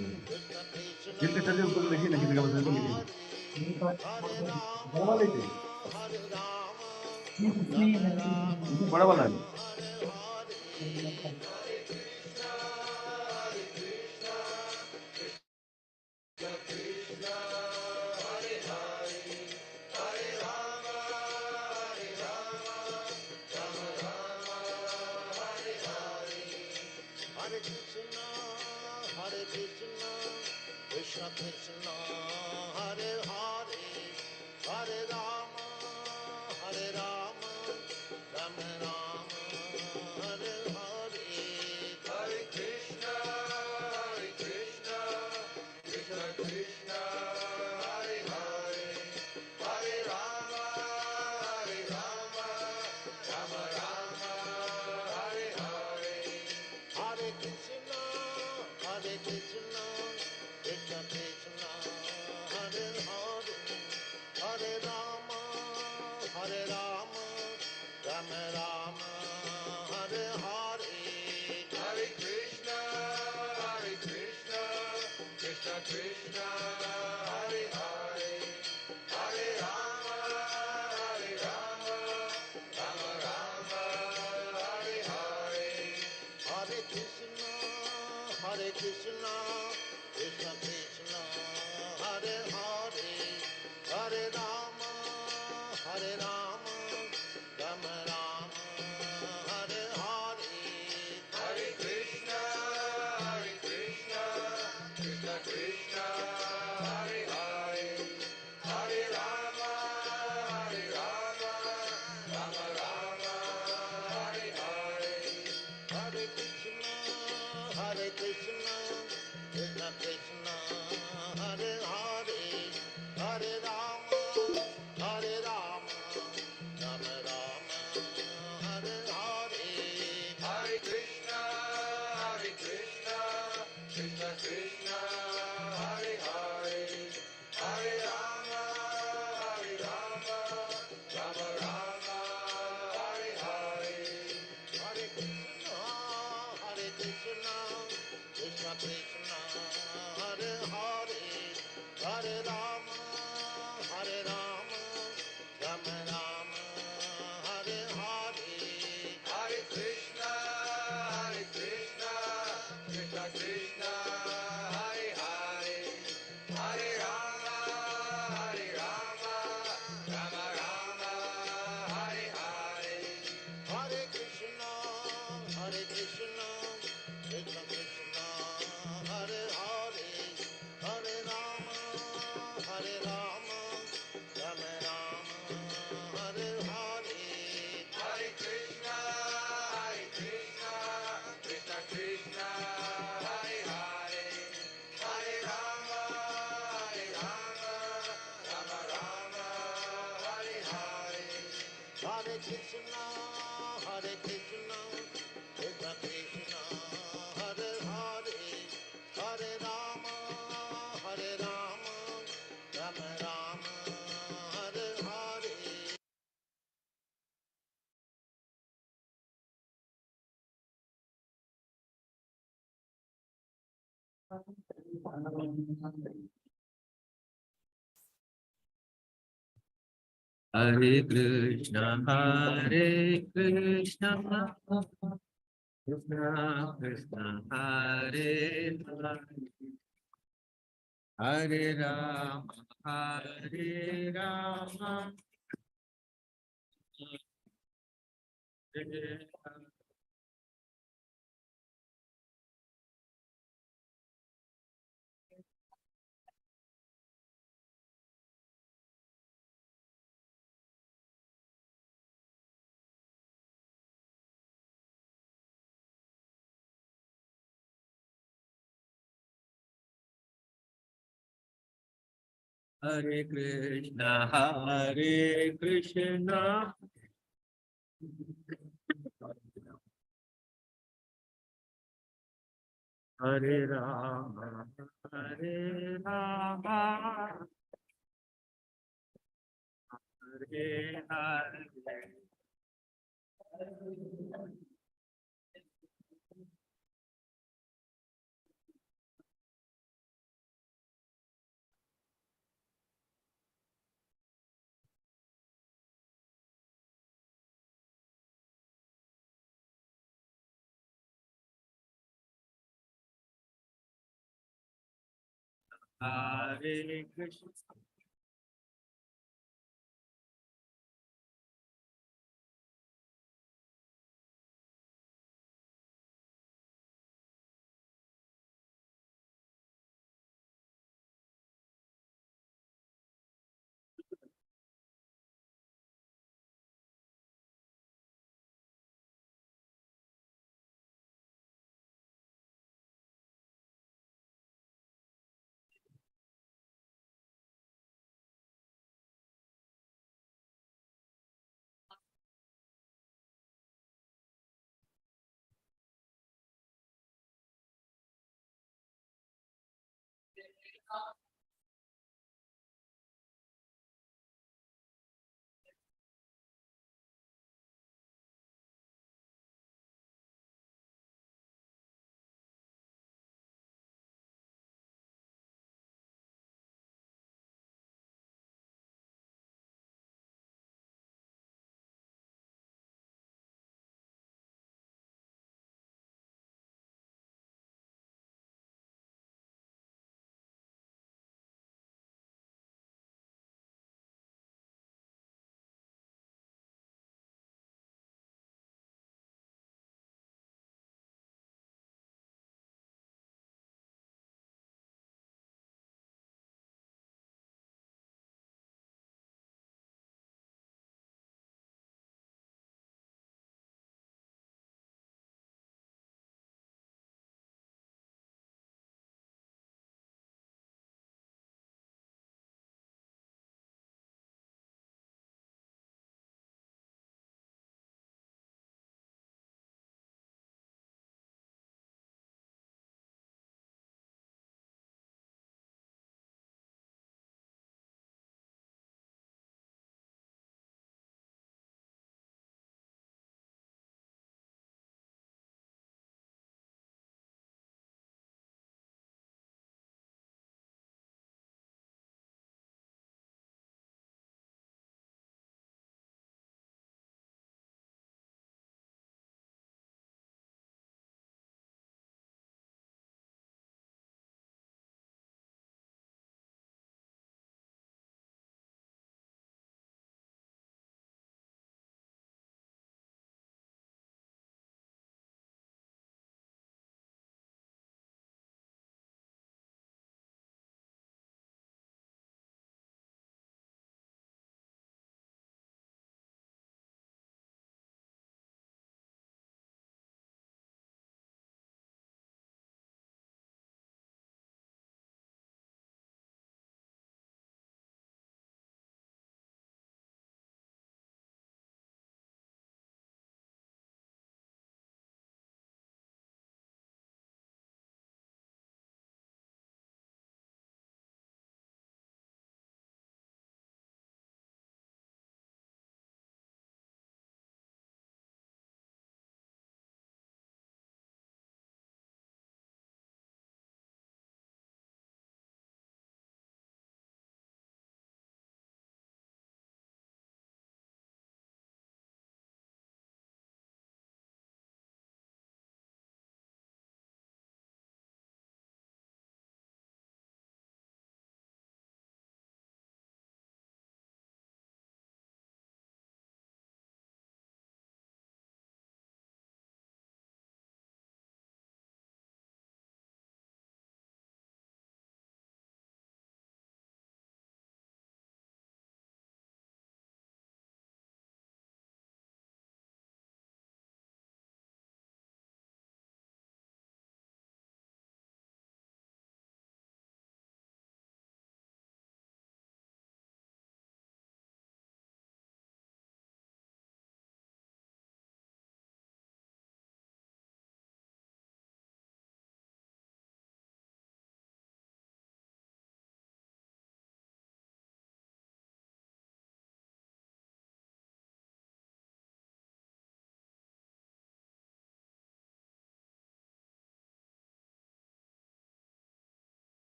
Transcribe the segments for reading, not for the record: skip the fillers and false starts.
दिल के चलिए उसको लिखिए ना किसी का बस को लिखिए बड़ा वाले थे बड़ा वाला है Krishna Krishna Hare Hare Hare Rama Hare Rama Rama Rama Hare Hare Hare Krishna Krishna Krishna Hare Hare Hare Rama Rama Rama Hare Hare Hare Krishna Krishna Krishna Krishna Hare Hare Hare Rama Rama Rama Hare Hare Hare Krishna Krishna Krishna Hare Hare Hare Rama Rama Rama Hare Hare Hare Krishna Krishna Krishna Hare Hare Hare Rama Rama Rama Hare Hare Hare Krishna Krishna Krishna Hare Hare Hare Rama Rama Rama Hare Hare Hare Krishna Krishna Krishna Hare Hare Hare Rama Rama Rama Hare Hare Hare Krishna Krishna Krishna Hare Hare Hare Rama Rama Rama Hare Hare Hare Krishna Krishna Krishna Hare Hare Hare Rama Rama Rama Hare Hare Hare Krishna Krishna Krishna Hare Hare Hare Rama Rama Rama Hare Hare Hare Krishna Krishna Krishna Hare Hare Hare Rama Rama Rama Hare Hare Hare Krishna Krishna Hare Hare Hare Rama Rama Rama Hare Hare Hare Krishna Krishna Krishna Hare Hare Hare Rama Rama Rama Hare Hare Hare Krishna Krishna Krishna Hare Hare Hare Rama Hare Hare Krishna Hare Rama Hare Hare Hare Krishna.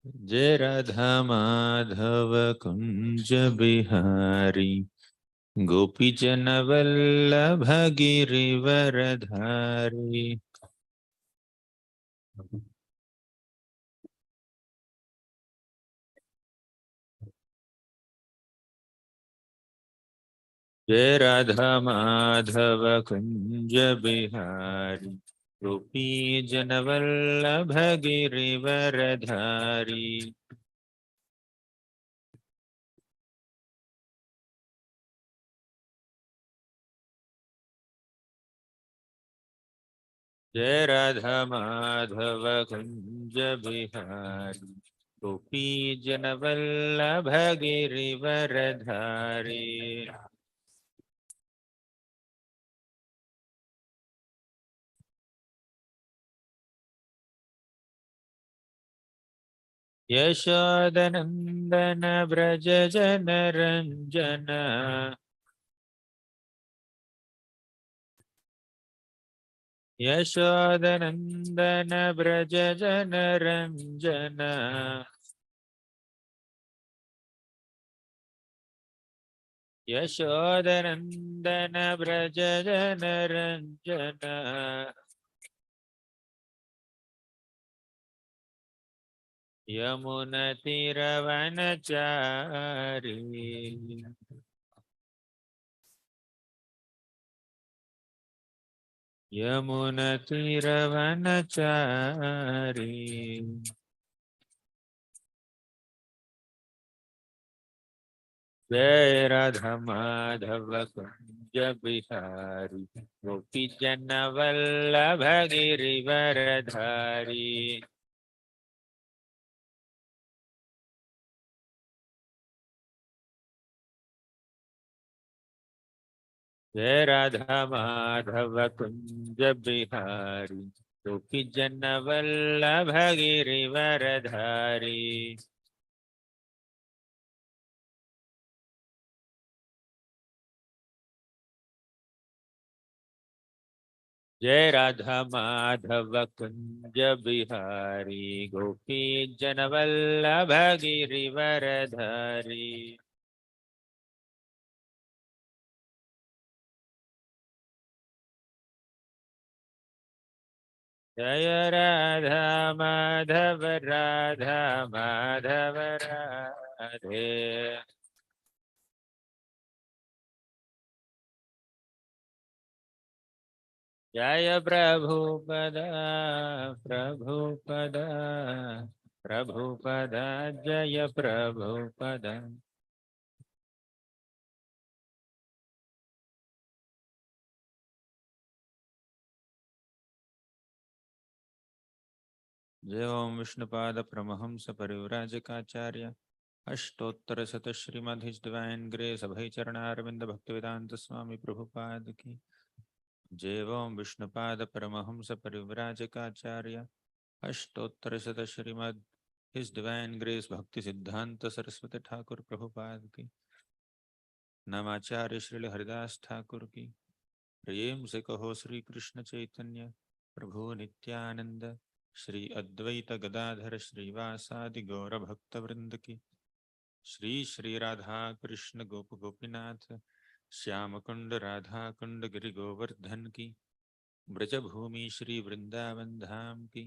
जय राधा माधव कुंज बिहारी गोपी जन वल्लभ गिरिवरधारी। जय राधा माधव कुंज बिहारी गोपी जन वल्लभ गिरिवरधारी। जय राधा माधव कुंज बिहारी गोपी जन वल्लभ गिरिवरधारी। यशोदनंदन व्रज जन रंजन यशोदनंदन व्रज जन रंजन यशोदनंदन व्रज जन रंजन यमुनतिरवनचारी यमुनतिरवनचारी। जय राधा माधव कुंज बिहारी गोपी जन वल्लभ गिरिवरधारी। जय राधा माधव कुंज बिहारी गोपी जन वल्लभ गिरिवरधारी। जय राधा माधव कुंज बिहारी गोपी जन वल्लभ गिरिवरधारी। जय राधा माधव राधा माधव राधे। जय प्रभुपद प्रभुपद प्रभुपद जय प्रभुपद। जय ओम विष्णुपाद परमहंस परिव्राजकाचार्य अष्टोत्तर शत श्रीमद् हिज डिवाइन ग्रेस अभय चरणारविंद भक्तिवेदांत स्वामी प्रभुपाद की जय। ओम विष्णुपाद परमहंस परिव्राजकाचार्य अष्टोत्तर शत श्रीमद् हिज डिवाइन ग्रेस भक्ति सिद्धांत सरस्वती ठाकुर प्रभुपाद की नमाचार्य श्री हरिदास ठाकुर की प्रेम से कहो श्री कृष्ण चैतन्य प्रभु नित्यानंद श्री अद्वैत गदाधर श्रीवासादि गौर भक्त वृंद की श्री श्री राधा कृष्ण गोप गोपीनाथ श्याम कुंड राधा कुंड गिरि गोवर्धन की ब्रजभूमि श्री वृंदावन धाम की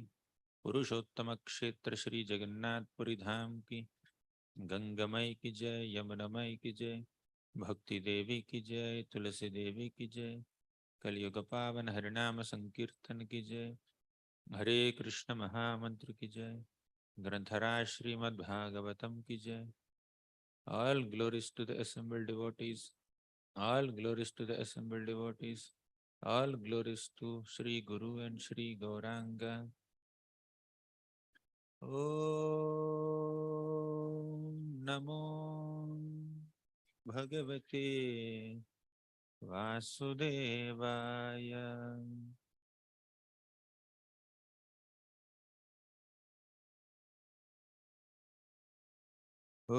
पुरुषोत्तम क्षेत्र श्री जगन्नाथपुरी धाम की गंगमय की जय यमुनमय की जय भक्ति देवी की जय तुलसी देवी की जय कलयुग पावन हरिनाम संकीर्तन की जय। हरे कृष्ण महामंत्र की जय। ग्रंथराज श्रीमद्भागवतम की जय। All glories to the assembled devotees. All glories to the assembled devotees. All glories to Sri Guru and Sri Gauranga. Om Namo Bhagavate Vasudevaya. Om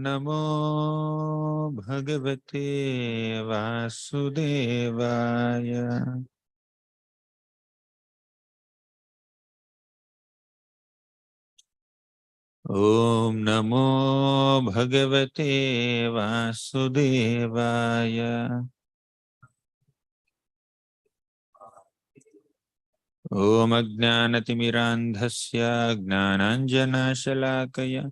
Namo Bhagavate Vasudevaya. Om Namo Bhagavate Vasudevaya. Om Ajnanatimirandhasya Gnananjanashalakaya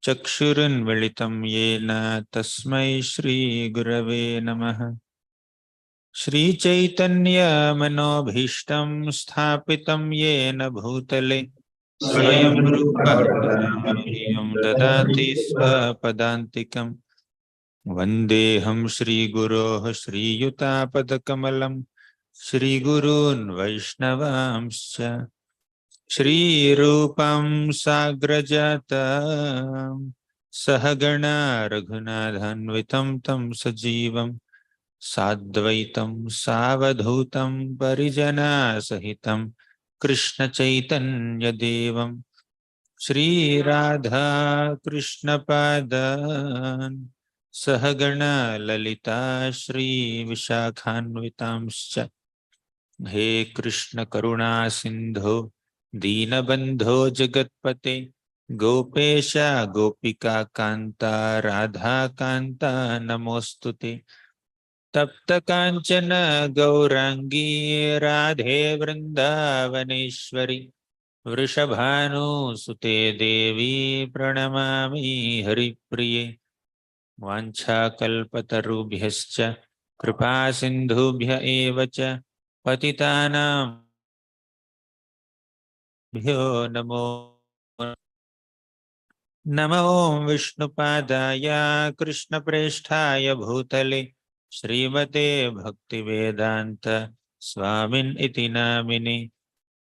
Chakshurunvalitam Yena Tasmai Shri Gurave Namaha. Shri Chaitanya Manobhishtam Sthapitam Yena Bhutale Swayam Rupa Kadamahiyam Dadati Swapadantikam Vandeham Shri Guroh Shri Yutapadakamalam Shri Gurun Vaishnavamscha Shri Rupam Sagrajatam Sahagana Raghunadhanvitam Tam Sajivam Sadvaitam Savadhutam Parijana Sahitam Krishna Chaitanya Devam Shri Radha Krishna Padan Sahagana Lalita Shri Vishakhanvitamscha He Krishna Karuna Sindho Deenabandho Jagatpate Gopesha Gopika Kanta Radha Kanta Namostute Tapta Kanchana Gaurangi Radhe Vrindavaneshwari Vrishabhanu Sute Devi Pranamami Haripriye Vancha Kalpatarubhyascha Kripa Sindhubhya Evacha Patitanam Bhyo Namo Namo Vishnupadaya Krishna Presthaya Bhutale Srimate Bhaktivedanta Swamin iti namini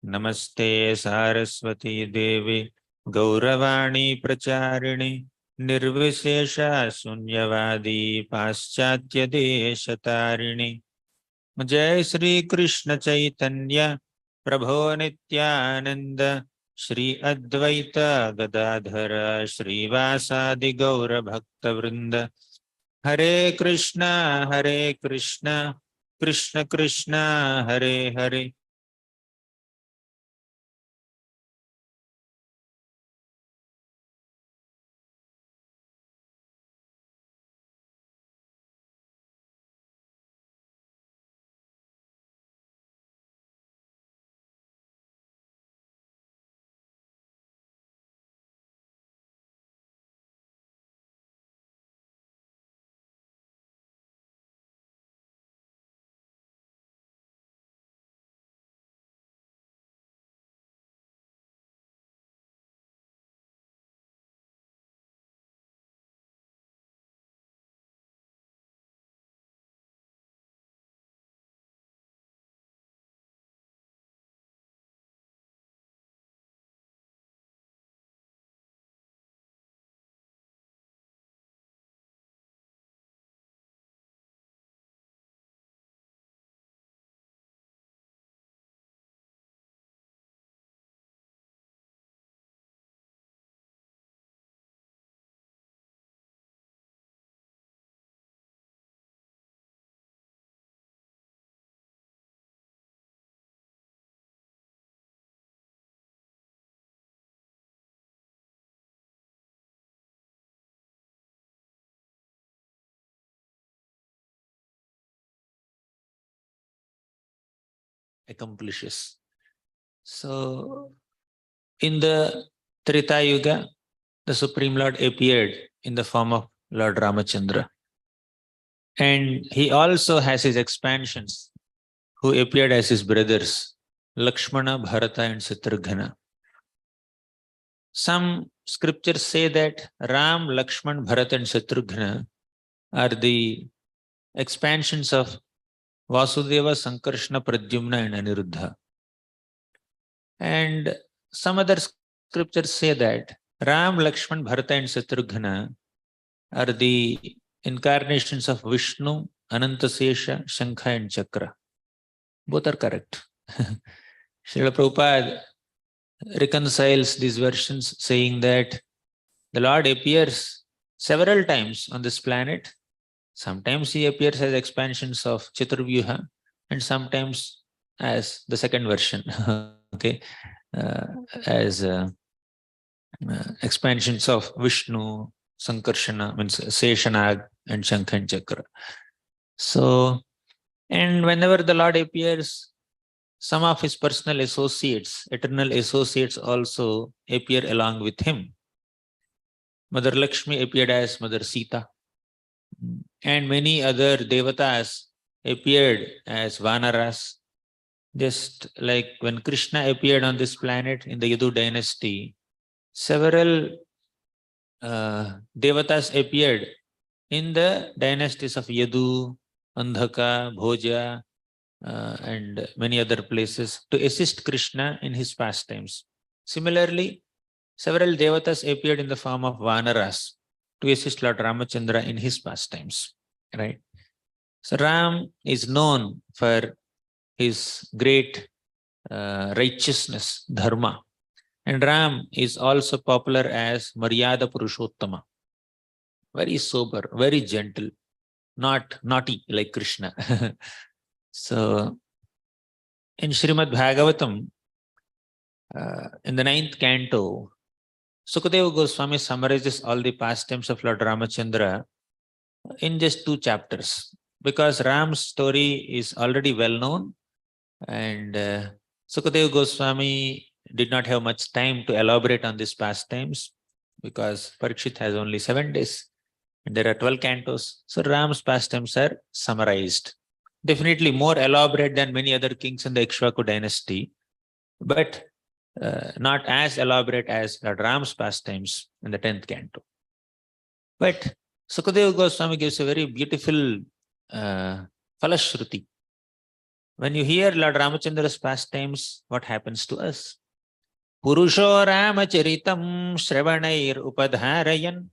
Namaste Saraswati Devi Gauravani Pracharini Nirvishesha Sunyavadi Paschatya Desatarini Jai Shri Krishna Chaitanya Prabhu Nityananda Shri Advaita Gadadhara Shri Vasadi Gaura Bhakta Vrinda Hare Krishna Krishna Krishna Hare Hare accomplishes. So, in the Treta Yuga, the Supreme Lord appeared in the form of Lord Ramachandra. And he also has his expansions who appeared as his brothers, Lakshmana, Bharata, and Shatrugna. Some scriptures say that Ram, Lakshman, Bharata, and Shatrugna are the expansions of Vasudeva, Sankarshana, Pradyumna, and Aniruddha. And some other scriptures say that Ram, Lakshman, Bharata, and Shatrugna are the incarnations of Vishnu, Anantasesha, Shankha, and Chakra. Both are correct. Srila Prabhupada reconciles these versions saying that the Lord appears several times on this planet. Sometimes he appears as expansions of Chaturvyuha and sometimes as the second version, okay, as expansions of Vishnu, Sankarshana, means Seshanag and Shankhan Chakra. So, and whenever the Lord appears, some of his personal associates, eternal associates also appear along with him. Mother Lakshmi appeared as Mother Sita, and many other devatas appeared as Vanaras. Just like when Krishna appeared on this planet in the Yadu dynasty, several devatas appeared in the dynasties of Yadu, Andhaka, Bhoja, and many other places to assist Krishna in his pastimes. Similarly, several devatas appeared in the form of Vanaras to assist Lord Ramachandra in his pastimes. Right? So Ram is known for his great righteousness, dharma. And Ram is also popular as Maryada Purushottama. Very sober, very gentle, not naughty like Krishna. So in Srimad Bhagavatam, in the 9th canto, Sukadeva Goswami summarizes all the pastimes of Lord Ramachandra in just 2 chapters, because Ram's story is already well known, and Sukadeva Goswami did not have much time to elaborate on these pastimes, because Parikshit has only 7 days and there are 12 cantos. So Ram's pastimes are summarized. Definitely more elaborate than many other kings in the Ikshvaku dynasty, but not as elaborate as Lord Ram's pastimes in the 10th canto. But Sukadeva Goswami gives a very beautiful Falashruti. When you hear Lord Ramachandra's pastimes, what happens to us? Purusho Ramacharitam Shravanair Upadharayan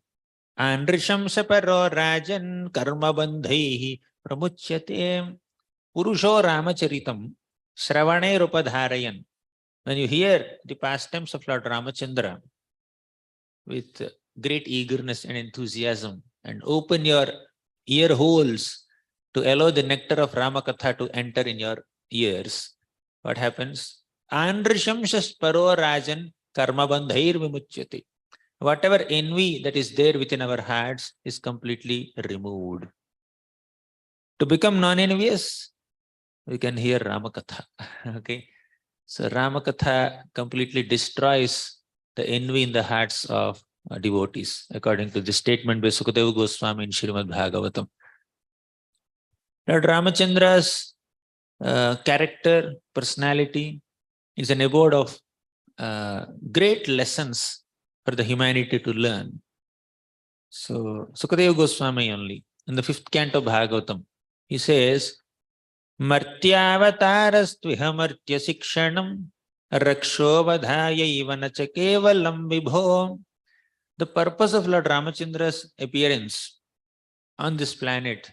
Andrisham Saparo Rajan Karma Bandhaihi Pramuchyate. Purusho Ramacharitam Shravanair Upadharayan. When you hear the pastimes of Lord Ramachandra with great eagerness and enthusiasm, and open your ear holes to allow the nectar of Rama Katha to enter in your ears, what happens? Andrishamshas paro rajan karma bandhair vimuchyate. Whatever envy that is there within our hearts is completely removed. To become non-envious, we can hear Rama Katha. Okay, so Rama Katha completely destroys the envy in the hearts of devotees, according to the statement by Sukadeva Goswami in Srimad Bhagavatam. Lord Ramachandra's character, personality is an abode of great lessons for the humanity to learn. So Sukadeva Goswami only, in the 5th canto of Bhagavatam, he says, Martyavatarastviha martya sikshanam rakshobadhaya ivanacha kevalam vibho. The purpose of Lord Ramachandra's appearance on this planet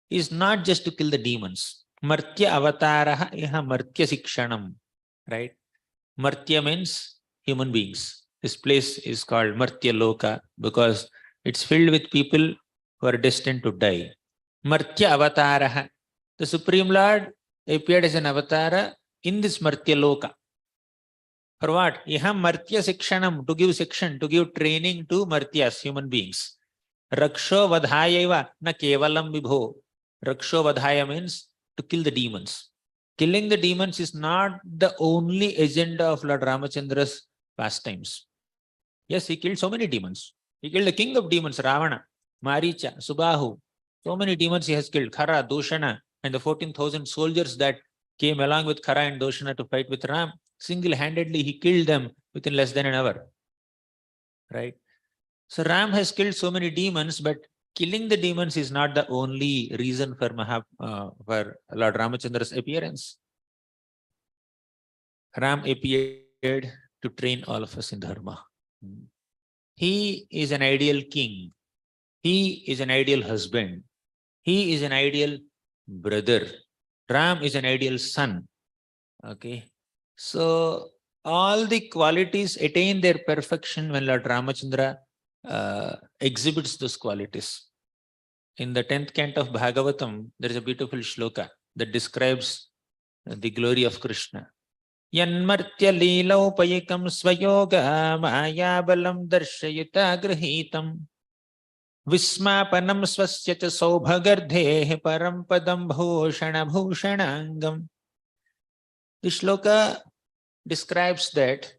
is not just to kill the demons. Martya avataraha iha martya sikshanam. Right? Martya means human beings. This place is called Martya Loka because it's filled with people who are destined to die. Martya avataraha. The Supreme Lord appeared as an avatara in this Martya Loka. For what? Iha Martya Sikshanam, to give section, to give training to Martyas, human beings. Raksho Vadhayaiva, na Kevalam Vibho. Raksho Vadhaya means to kill the demons. Killing the demons is not the only agenda of Lord Ramachandra's pastimes. Yes, he killed so many demons. He killed the king of demons, Ravana, Maricha, Subahu. So many demons he has killed. Khara, Doshana, and the 14,000 soldiers that came along with Khara and Doshana to fight with Ram. Single-handedly, he killed them within less than an hour. Right? So Ram has killed so many demons, but killing the demons is not the only reason for for Lord Ramachandra's appearance. Ram appeared to train all of us in dharma. He is an ideal king. He is an ideal husband. He is an ideal brother. Ram is an ideal son. Okay. So all the qualities attain their perfection when Lord Ramachandra exhibits those qualities. In the 10th canto of Bhagavatam, there is a beautiful shloka that describes the glory of Krishna. Yanmartya leelaupayikam swayoga mayabalam darshayita grahitam Vismapanam swasya cha saubhagardhe param padam bhushana bhushanangam. This shloka describes that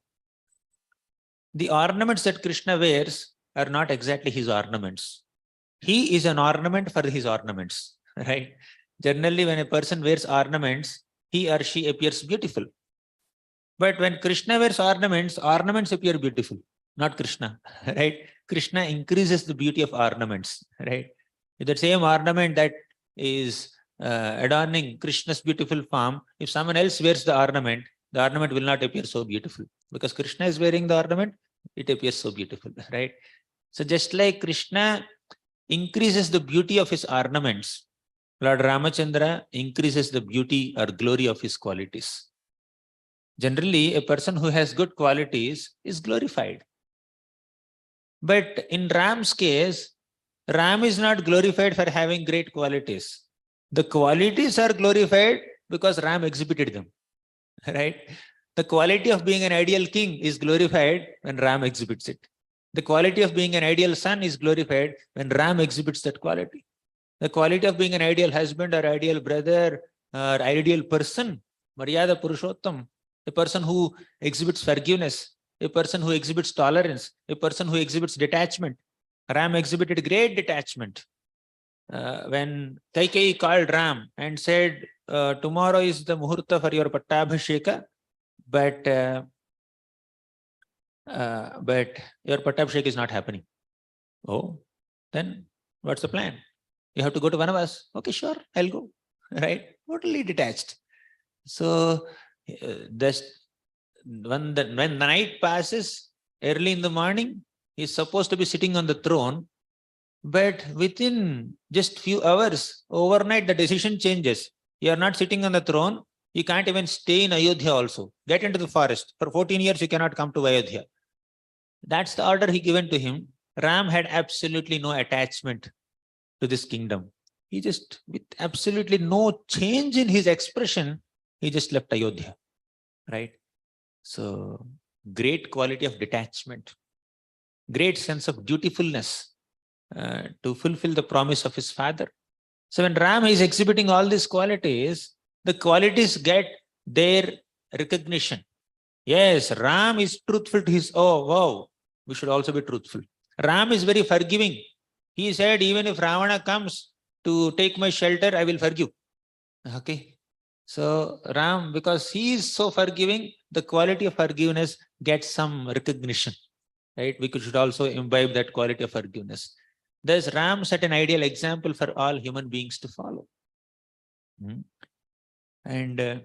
the ornaments that Krishna wears are not exactly his ornaments. He is an ornament for his ornaments, right? Generally, when a person wears ornaments, he or she appears beautiful. But when Krishna wears ornaments, ornaments appear beautiful, not Krishna, right? Krishna increases the beauty of ornaments, right? The same ornament that is adorning Krishna's beautiful form, if someone else wears the ornament will not appear so beautiful. Because Krishna is wearing the ornament, it appears so beautiful, right? So just like Krishna increases the beauty of his ornaments, Lord Ramachandra increases the beauty or glory of his qualities. Generally, a person who has good qualities is glorified. But in Ram's case, Ram is not glorified for having great qualities. The qualities are glorified because Ram exhibited them, right? The quality of being an ideal king is glorified when Ram exhibits it. The quality of being an ideal son is glorified when Ram exhibits that quality. The quality of being an ideal husband or ideal brother or ideal person, Maryada Purushottam, a person who exhibits forgiveness, a person who exhibits tolerance, a person who exhibits detachment. Ram exhibited great detachment. When Kaikeyi called Ram and said, tomorrow is the muhurta for your Pattabhisheka, but your Pattabhisheka is not happening. Oh, then what's the plan? You have to go to Vanavas. Okay, sure, I'll go. Right? Totally detached. So, when the night passes, early in the morning, he's supposed to be sitting on the throne, but within just few hours, overnight, the decision changes. You are not sitting on the throne. You can't even stay in Ayodhya also. Get into the forest. For 14 years, you cannot come to Ayodhya. That's the order he given to him. Ram had absolutely no attachment to this kingdom. He just, with absolutely no change in his expression, he just left Ayodhya, right? So, great quality of detachment, great sense of dutifulness to fulfill the promise of his father. So, when Ram is exhibiting all these qualities, the qualities get their recognition. Yes, Ram is truthful to his, oh, wow, we should also be truthful. Ram is very forgiving. He said, even if Ravana comes to take my shelter, I will forgive. Okay. So Ram, because he is so forgiving, the quality of forgiveness gets some recognition. Right? We should also imbibe that quality of forgiveness. Thus, Ram set an ideal example for all human beings to follow. And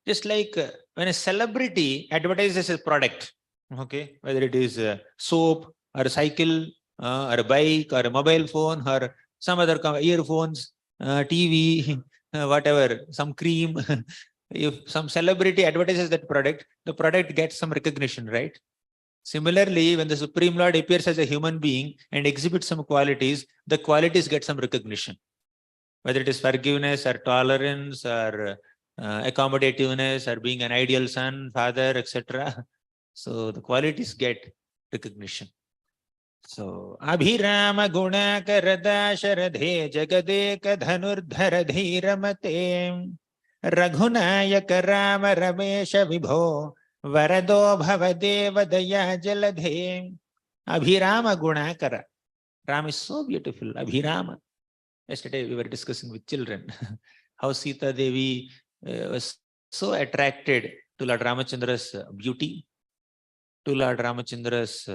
just like when a celebrity advertises a product, okay, whether it is soap or a cycle or a bike or a mobile phone or some other earphones, TV, whatever, some cream. If some celebrity advertises that product, the product gets some recognition, right? Similarly, when the Supreme Lord appears as a human being and exhibits some qualities, the qualities get some recognition. Whether it is forgiveness or tolerance or accommodativeness or being an ideal son, father, etc. So the qualities get recognition. So, Abhirama Gunakara Dasharadhe Jagadeka Dhanurdhara Dhiramate Raghunayaka Rama Ramesha Vibho Varado Bhavadeva Daya Jaladhe. Abhirama Gunakara. Ram is so beautiful. Abhirama. Yesterday we were discussing with children how Sita Devi was so attracted to Lord Ramachandra's beauty, to Lord Ramachandra's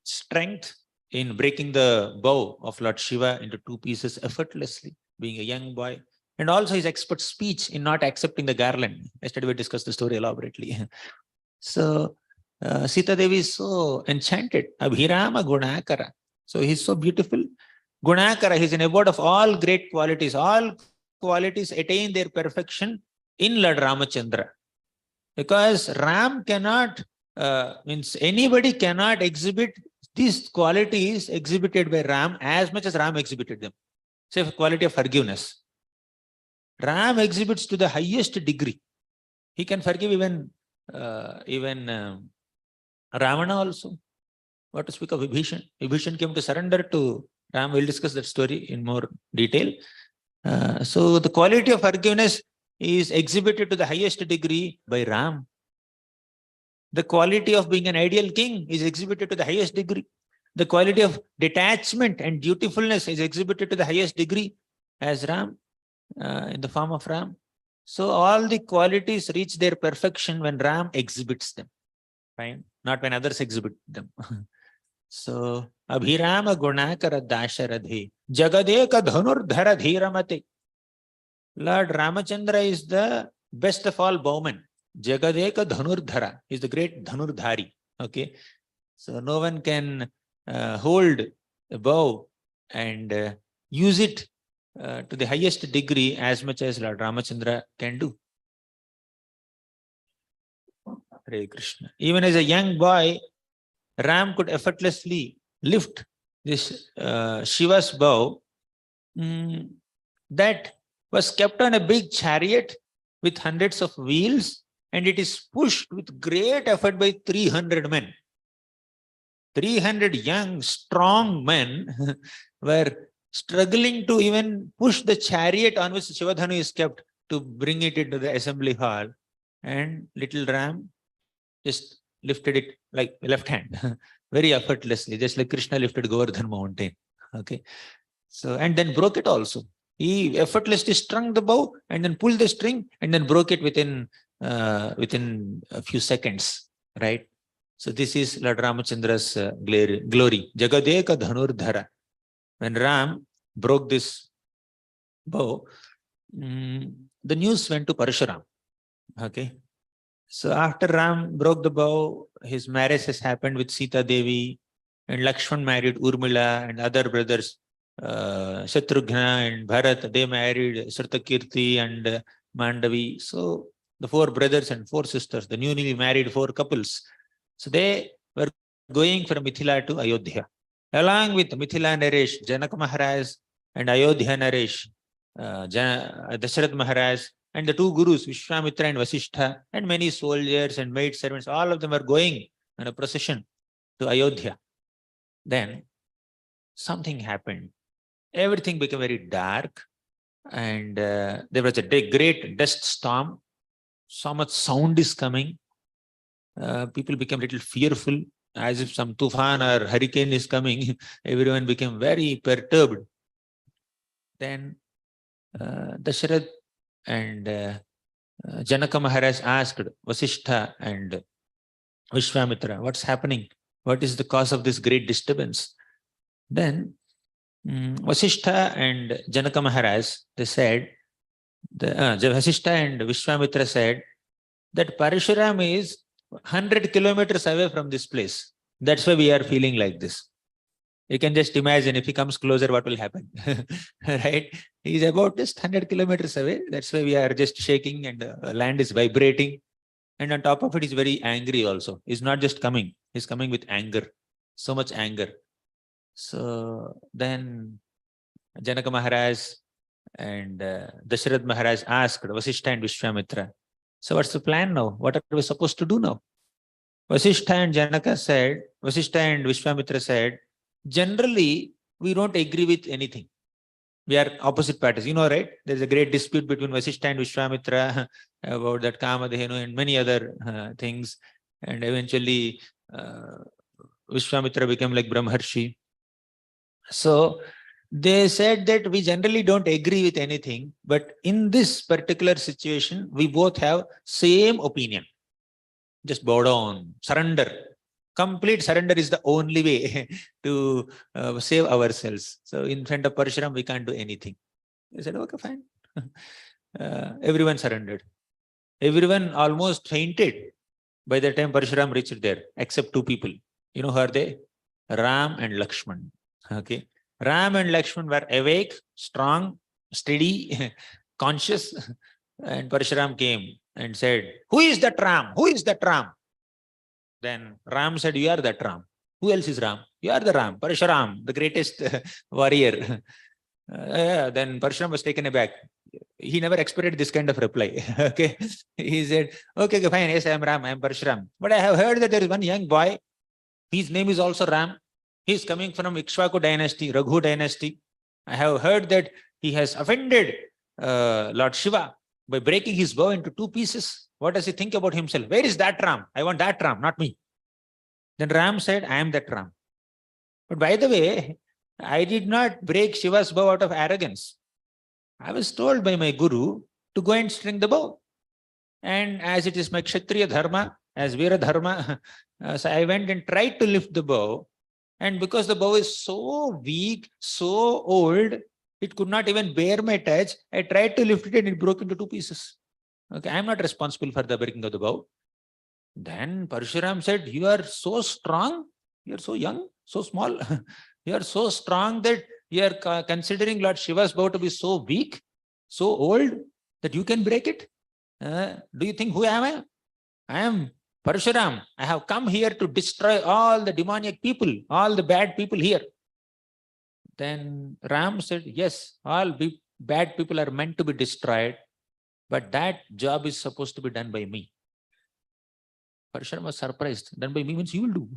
strength in breaking the bow of Lord Shiva into two pieces effortlessly, being a young boy, and also his expert speech in not accepting the garland. Yesterday we discussed the story elaborately. So Sita Devi is so enchanted. Abhirama Gunakara. So he's so beautiful. Gunakara, he's an abode of all great qualities. All qualities attain their perfection in Lord Ramachandra. Because Ram cannot, means anybody cannot exhibit these qualities exhibited by Ram as much as Ram exhibited them. Say, quality of forgiveness. Ram exhibits to the highest degree. He can forgive even Ravana also. What to speak of Vibhishan? Vibhishan came to surrender to Ram. We'll discuss that story in more detail. So the quality of forgiveness is exhibited to the highest degree by Ram. The quality of being an ideal king is exhibited to the highest degree. The quality of detachment and dutifulness is exhibited to the highest degree as Ram, in the form of Ram. So all the qualities reach their perfection when Ram exhibits them, right? Not when others exhibit them. So, Abhirama Gunakara Dasharadhi, Jagadeka Dhanurdhara Dhiramate. Lord Ramachandra is the best of all bowmen. Jagadeka Dhanurdhara is the great Dhanurdhari. Okay. So, no one can hold a bow and use it to the highest degree as much as Lord Ramachandra can do. Hare Krishna. Even as a young boy, Ram could effortlessly lift this Shiva's bow that was kept on a big chariot with hundreds of wheels, and it is pushed with great effort by 300 men. 300 young, strong men were struggling to even push the chariot on which Shivadhanu is kept to bring it into the assembly hall. And little Ram just lifted it like left hand, very effortlessly, just like Krishna lifted Govardhan mountain. Okay. So, and then broke it also. He effortlessly strung the bow and then pulled the string and then broke it within a few seconds, right? So this is Lord Ramachandra's glory. Jagadeka Dhanurdhara. When Ram broke this bow, the news went to Parshuram. Okay. So after Ram broke the bow, his marriage has happened with Sita Devi, and Lakshman married Urmila and other brothers, Shatrughna and Bharat. They married Srutakirti and Mandavi. So the 4 brothers and 4 sisters, the newly married 4 couples. So they were going from Mithila to Ayodhya. Along with Mithila Naresh, Janak Maharaj, and Ayodhya Naresh, Dasharath Maharaj, and the 2 gurus, Vishwamitra and Vasishtha, and many soldiers and maid servants, all of them are going on a procession to Ayodhya. Then something happened. Everything became very dark, and there was a great dust storm. So much sound is coming. People became a little fearful, as if some tufan or hurricane is coming. Everyone became very perturbed. Then Dasharath and Janaka Maharaj asked Vasishtha and Vishwamitra, what's happening? What is the cause of this great disturbance? Then Vasishtha and Janaka Maharaj, they said, Vasishtha and Vishwamitra said that Parshuram is 100 kilometers away from this place. That's why we are feeling like this. You can just imagine if he comes closer, what will happen, right? He is about just 100 kilometers away. That's why we are just shaking and the land is vibrating. And on top of it, he's very angry also. He's not just coming. He's coming with anger. So much anger. So then Janaka Maharaj and Dasharath Maharaj asked Vasishtha and Vishwamitra, so what's the plan now? What are we supposed to do now? Vasishtha and Janaka said, Vasishtha and Vishwamitra said, generally, we don't agree with anything. We are opposite parties. You know, right? There's a great dispute between Vasishtha and Vishwamitra about that Kamadhenu and many other things. And eventually, Vishwamitra became like Brahmarshi. So, they said that we generally don't agree with anything, but in this particular situation, we both have same opinion. Just bow down, surrender. Complete surrender is the only way to save ourselves. So in front of Parshuram, we can't do anything. They said, okay, fine. Everyone surrendered. Everyone almost fainted by the time Parshuram reached there, except 2 people. You know who are they? Ram and Lakshman. Okay. Ram and Lakshman were awake, strong, steady, conscious. And Parshuram came and said, who is that Ram? Who is that Ram? Then Ram said, you are that Ram. Who else is Ram? You are the Ram, Parshuram, the greatest warrior. Then Parshuram was taken aback. he never expected this kind of reply. Okay. He said, okay, fine. Yes, I am Ram. I am Parshuram. But I have heard that there is one young boy. His name is also Ram. He is coming from Ikshvaku dynasty, Raghu dynasty. I have heard that he has offended Lord Shiva by breaking his bow into 2 pieces. What does he think about himself? Where is that Ram? I want that Ram, not me. Then Ram said, I am that Ram. But by the way, I did not break Shiva's bow out of arrogance. I was told by my guru to go and string the bow. And as it is my Kshatriya dharma, as Veera dharma, so I went and tried to lift the bow. And because the bow is so weak, so old, it could not even bear my touch. I tried to lift it and it broke into 2 pieces. Okay, I am not responsible for the breaking of the bow. Then Parshuram said, you are so strong, you are so young, so small. You are so strong that you are considering Lord Shiva's bow to be so weak, so old, that you can break it. Do you think who am I? I am Parshuram. I have come here to destroy all the demoniac people, all the bad people here. Then Ram said, yes, all bad people are meant to be destroyed, but that job is supposed to be done by me. Parshuram was surprised. Done by me means you will do.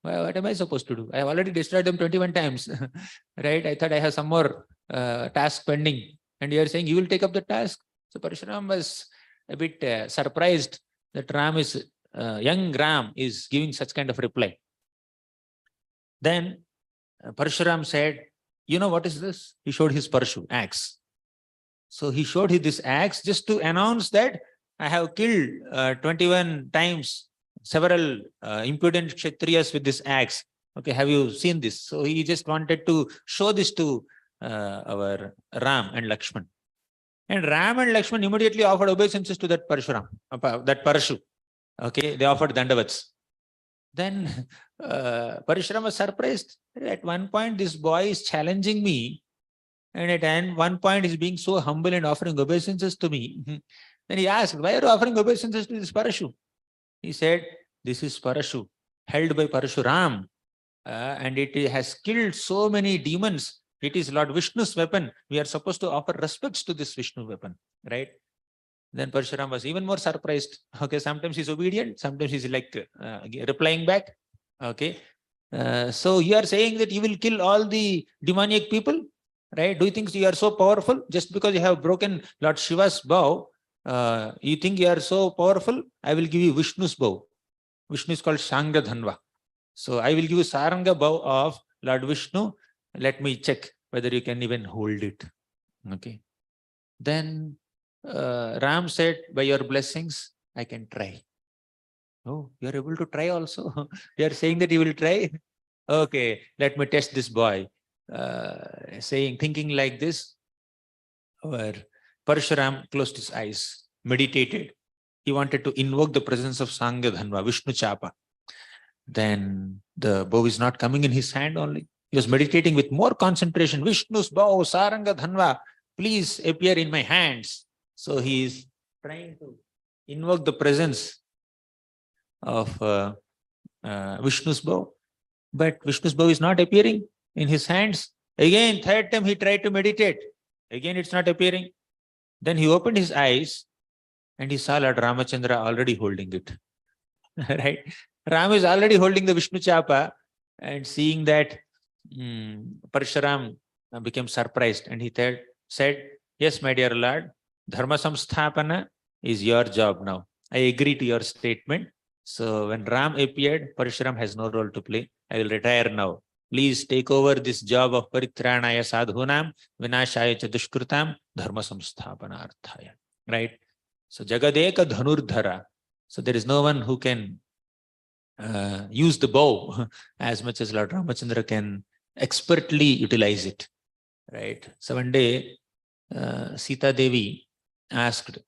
What am I supposed to do? I have already destroyed them 21 times. Right? I thought I have some more task pending. And you are saying you will take up the task. So Parshuram was a bit surprised that young Ram is giving such kind of reply. Then Parshuram said, you know what is this? He showed his Parshu, axe. So he showed this axe just to announce that I have killed 21 times several impudent Kshatriyas with this axe. Okay, have you seen this? So he just wanted to show this to our Ram and Lakshman. And Ram and Lakshman immediately offered obeisances to that Parshuram, that Parshu. Okay, they offered dandavats. Then Parshuram was surprised. At one point, this boy is challenging me. And at one point, he's being so humble and offering obeisances to me. Then he asked, why are you offering obeisances to this Parashu? He said, this is Parashu, held by Parshuram. And it has killed so many demons. It is Lord Vishnu's weapon. We are supposed to offer respects to this Vishnu weapon, right? Then Parshuram was even more surprised. Okay, sometimes he's obedient, sometimes he's like replying back. Okay, so you are saying that you will kill all the demoniac people, right? Do you think you are so powerful just because you have broken Lord Shiva's bow? You think you are so powerful? I will give you Vishnu's bow. Vishnu is called Shanga Dhanva. So I will give you Saranga bow of Lord Vishnu. Let me check whether you can even hold it. Okay. Then Ram said, by your blessings, I can try. Oh, you are able to try also? You are saying that you will try? Okay, let me test this boy. Thinking like this, our Parshuram closed his eyes, meditated. He wanted to invoke the presence of Sangha Dhanva, Vishnu Chapa. Then the bow is not coming in his hand only. He was meditating with more concentration. Vishnu's bow, Saranga Dhanva, please appear in my hands. So he is trying to invoke the presence of Vishnu's bow. But Vishnu's bow is not appearing in his hands. Again, third time he tried to meditate. Again, it's not appearing. Then he opened his eyes and he saw Lord Ramachandra already holding it. Right? Ram is already holding the Vishnu Chapa, and seeing that, Parshuram became surprised and he said, yes, my dear Lord, Dharma Samsthapana is your job now. I agree to your statement. So when Ram appeared, Parshuram has no role to play. I will retire now. Please take over this job of Paritranaya Sadhunam, Vinashaya Chadushkrutam, Dharma Samsthapanarthaya. Right? So Jagadeka Dhanurdhara. So there is no one who can use the bow as much as Lord Ramachandra can expertly utilize it. Right? So one day, Sita Devi asked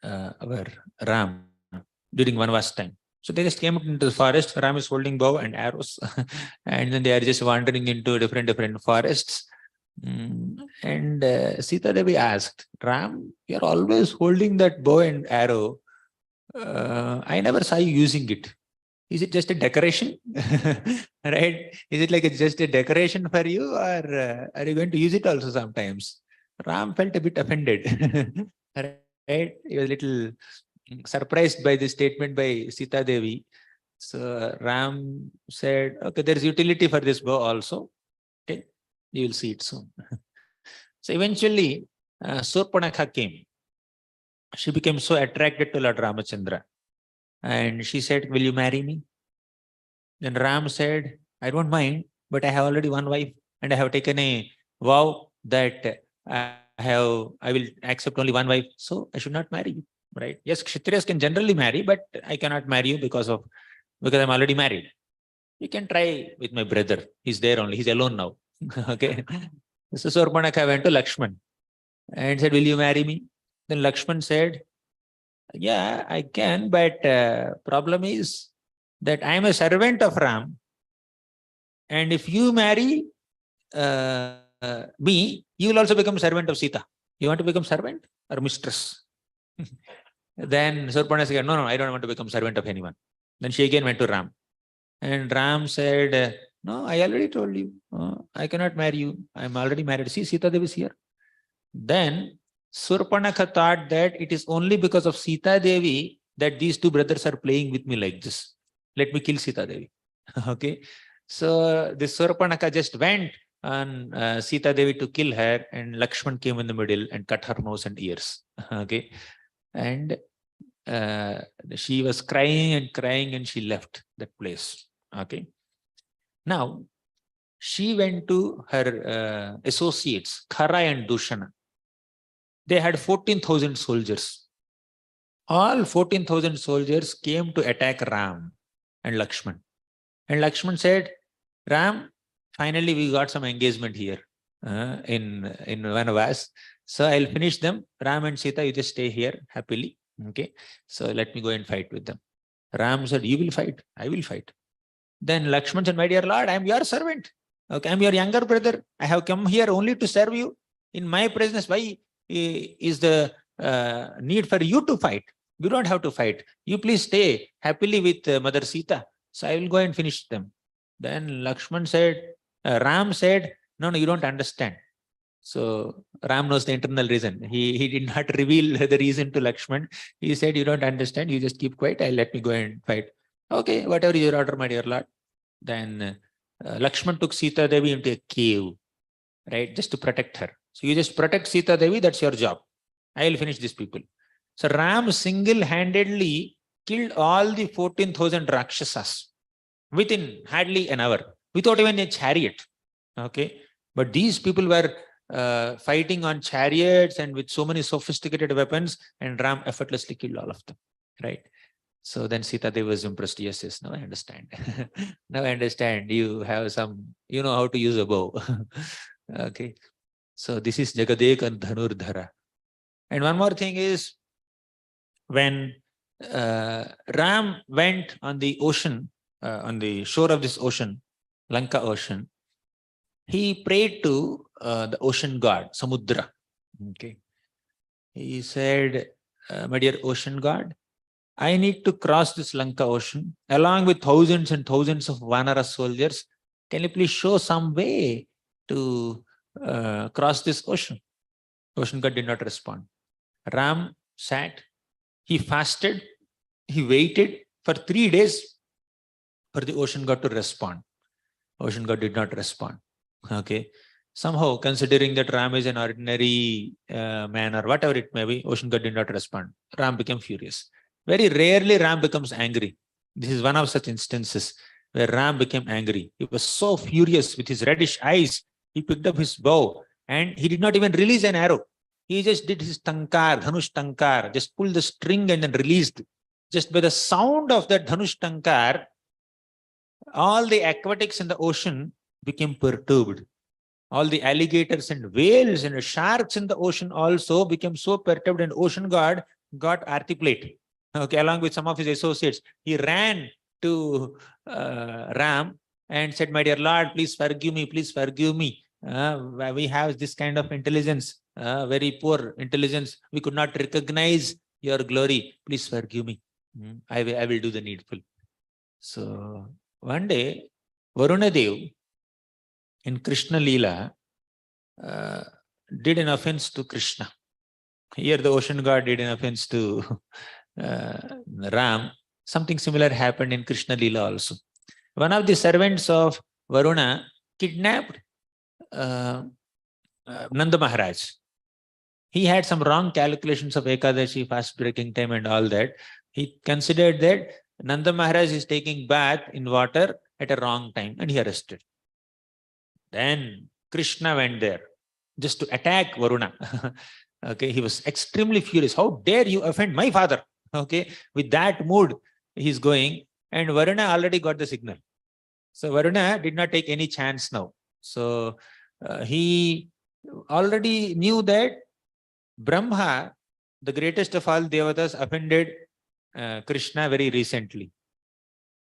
our Ram during Vanvas time. So they just came into the forest. Ram is holding bow and arrows, and then they are just wandering into different forests. And Sita Devi asked, Ram, you are always holding that bow and arrow. I never saw you using it. Is it just a decoration? Right? Is it like it's just a decoration for you, or are you going to use it also sometimes? Ram felt a bit offended. Right? He was a little surprised by the statement by Sita Devi. So Ram said, okay, there is utility for this bow also. Okay, you will see it soon. So eventually, Surpanakha came. She became so attracted to Lord Ramachandra. And she said, will you marry me? Then Ram said, I don't mind, but I have already one wife and I have taken a vow that I will accept only one wife. So I should not marry you, right? Yes, Kshatriyas can generally marry, but I cannot marry you because I'm already married. You can try with my brother. He's there only. He's alone now. Okay. So Surpanakha went to Lakshman and said, will you marry me? Then Lakshman said, yeah, I can, but problem is that I am a servant of Ram. And if you marry me, you will also become servant of Sita. You want to become servant or mistress? Then Surpanakha said, no, I don't want to become servant of anyone. Then she again went to Ram. And Ram said, no, I already told you. I cannot marry you. I am already married. See, Sita Devi is here. Then Surpanakha thought that it is only because of Sita Devi that these two brothers are playing with me like this. Let me kill Sita Devi. Okay. So this Surpanakha just went on Sita Devi to kill her, and Lakshman came in the middle and cut her nose and ears. Okay. And she was crying and she left that place. Okay. Now, she went to her associates, Khara and Dushana. They had 14,000 soldiers. All 14,000 soldiers came to attack Ram and Lakshman. And Lakshman said, Ram, finally we got some engagement here in one of us. So I'll finish them. Ram and Sita, you just stay here happily. Okay. So let me go and fight with them. Ram said, you will fight. I will fight. Then Lakshman said, my dear Lord, I am your servant. Okay, I am your younger brother. I have come here only to serve you. In my presence, why is the need for you to fight? You don't have to fight. You please stay happily with Mother Sita. So I will go and finish them. Then Lakshman said, Ram said, no, you don't understand. So Ram knows the internal reason. He did not reveal the reason to Lakshman. He said, you don't understand. You just keep quiet. I'll let me go and fight. Okay, whatever is your order, my dear Lord. Then Lakshman took Sita Devi into a cave, right, just to protect her. So you just protect Sita Devi, that's your job. I will finish these people. So Ram single-handedly killed all the 14,000 Rakshasas within hardly an hour, without even a chariot. Okay, but these people were fighting on chariots and with so many sophisticated weapons, and Ram effortlessly killed all of them, right? So then Sita Devi was impressed. Yes, now I understand. Now I understand. You have you know how to use a bow. Okay. So this is Jagadek and Dhanurdhara. And one more thing is, when Ram went on the ocean, on the shore of this ocean, Lanka ocean, he prayed to the ocean god, Samudra. Okay. He said, my dear ocean god, I need to cross this Lanka ocean along with thousands and thousands of Vanara soldiers. Can you please show some way to cross this ocean? Ocean god did not respond. Ram sat, he fasted, he waited for 3 days for the ocean god to respond. Ocean god did not respond. Okay. Somehow, considering that Ram is an ordinary man or whatever it may be, ocean god did not respond. Ram became furious. Very rarely Ram becomes angry. This is one of such instances where Ram became angry. He was so furious with his reddish eyes. He picked up his bow and he did not even release an arrow. He just did his tankar, Dhanush tankar, just pulled the string and then released. Just by the sound of that Dhanush tankar, all the aquatics in the ocean became perturbed. All the alligators and whales and sharks in the ocean also became so perturbed, and ocean god got articulate. Okay, along with some of his associates, he ran to Ram and said, my dear Lord, please forgive me, please forgive me. We have this kind of intelligence, very poor intelligence. We could not recognize your glory. Please forgive me. I will do the needful. So one day, Varuna Dev in Krishna Leela did an offense to Krishna. Here the ocean god did an offense to Ram. Something similar happened in Krishna Lila also. One of the servants of Varuna kidnapped Nanda Maharaj. He had some wrong calculations of Ekadashi, fast breaking time and all that. He considered that Nanda Maharaj is taking bath in water at a wrong time and he arrested. Then Krishna went there just to attack Varuna. Okay, he was extremely furious. How dare you offend my father? Okay, with that mood, he's going, and Varuna already got the signal. So Varuna did not take any chance now. So he already knew that Brahma, the greatest of all devatas, offended Krishna very recently.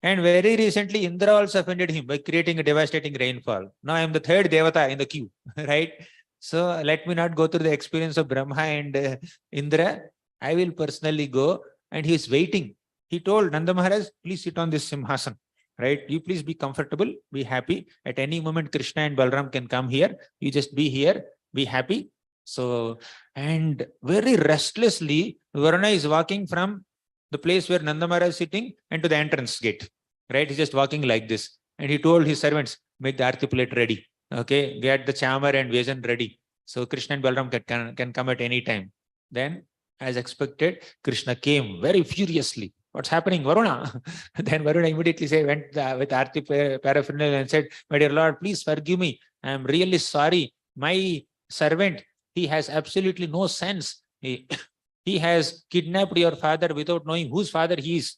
And very recently, Indra also offended him by creating a devastating rainfall. Now I am the third devata in the queue, right? So let me not go through the experience of Brahma and Indra. I will personally go, and he is waiting. He told Nanda Maharaj, please sit on this Simhasan, right? You please be comfortable, be happy. At any moment, Krishna and Balram can come here. You just be here, be happy. So, and very restlessly, Varuna is walking from the place where Nanda Maharaj is sitting and to the entrance gate, right? He's just walking like this. And he told his servants, make the Aarti plate ready. Okay, get the chamar and Vyajan ready. So Krishna and Balram can come at any time. Then, as expected, Krishna came very furiously. What's happening, Varuna? Then Varuna immediately went with Aarti paraphernalia and said, my dear Lord, please forgive me. I am really sorry. My servant, he has absolutely no sense. He has kidnapped your father without knowing whose father he is.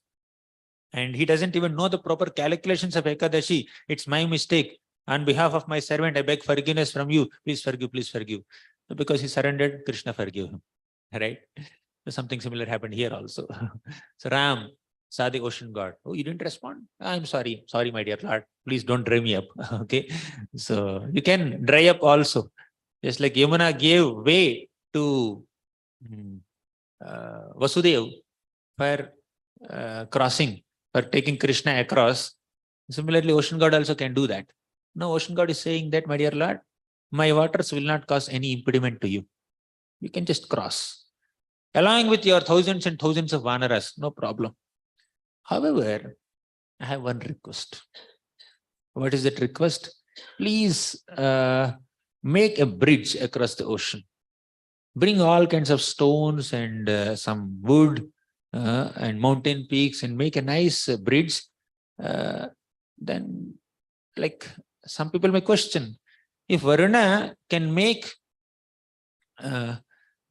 And he doesn't even know the proper calculations of Ekadashi. It's my mistake. On behalf of my servant, I beg forgiveness from you. Please forgive, please forgive. So because he surrendered, Krishna forgave him. Right? So something similar happened here also. So Ram saw the ocean god. Oh, you didn't respond? I'm sorry. Sorry, my dear Lord. Please don't dry me up. Okay. So you can dry up also. Just like Yamuna gave way to Vasudev for crossing, for taking Krishna across. Similarly, ocean god also can do that. No, ocean god is saying that, my dear Lord, my waters will not cause any impediment to you. You can just cross. Along with your thousands and thousands of vanaras, no problem. However, I have one request. What is that request? Please make a bridge across the ocean. Bring all kinds of stones and some wood and mountain peaks and make a nice bridge. Then, like, some people may question, if Varuna can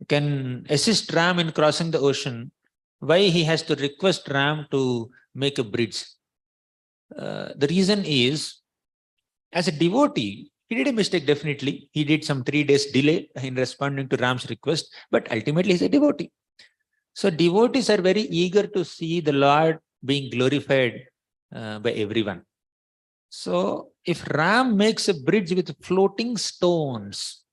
can assist Ram in crossing the ocean, why he has to request Ram to make a bridge? The reason is, as a devotee, he did a mistake, definitely. He did some 3 days delay in responding to Ram's request, but ultimately he's a devotee. So devotees are very eager to see the Lord being glorified by everyone. So if Ram makes a bridge with floating stones,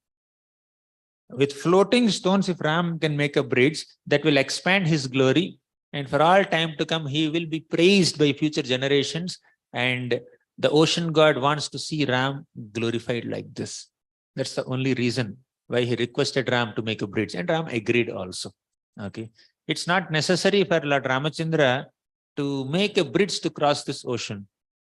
if Ram can make a bridge, that will expand his glory, and for all time to come, he will be praised by future generations, and the ocean god wants to see Ram glorified like this. That's the only reason why he requested Ram to make a bridge, and Ram agreed also. Okay, it's not necessary for Lord Ramachandra to make a bridge to cross this ocean.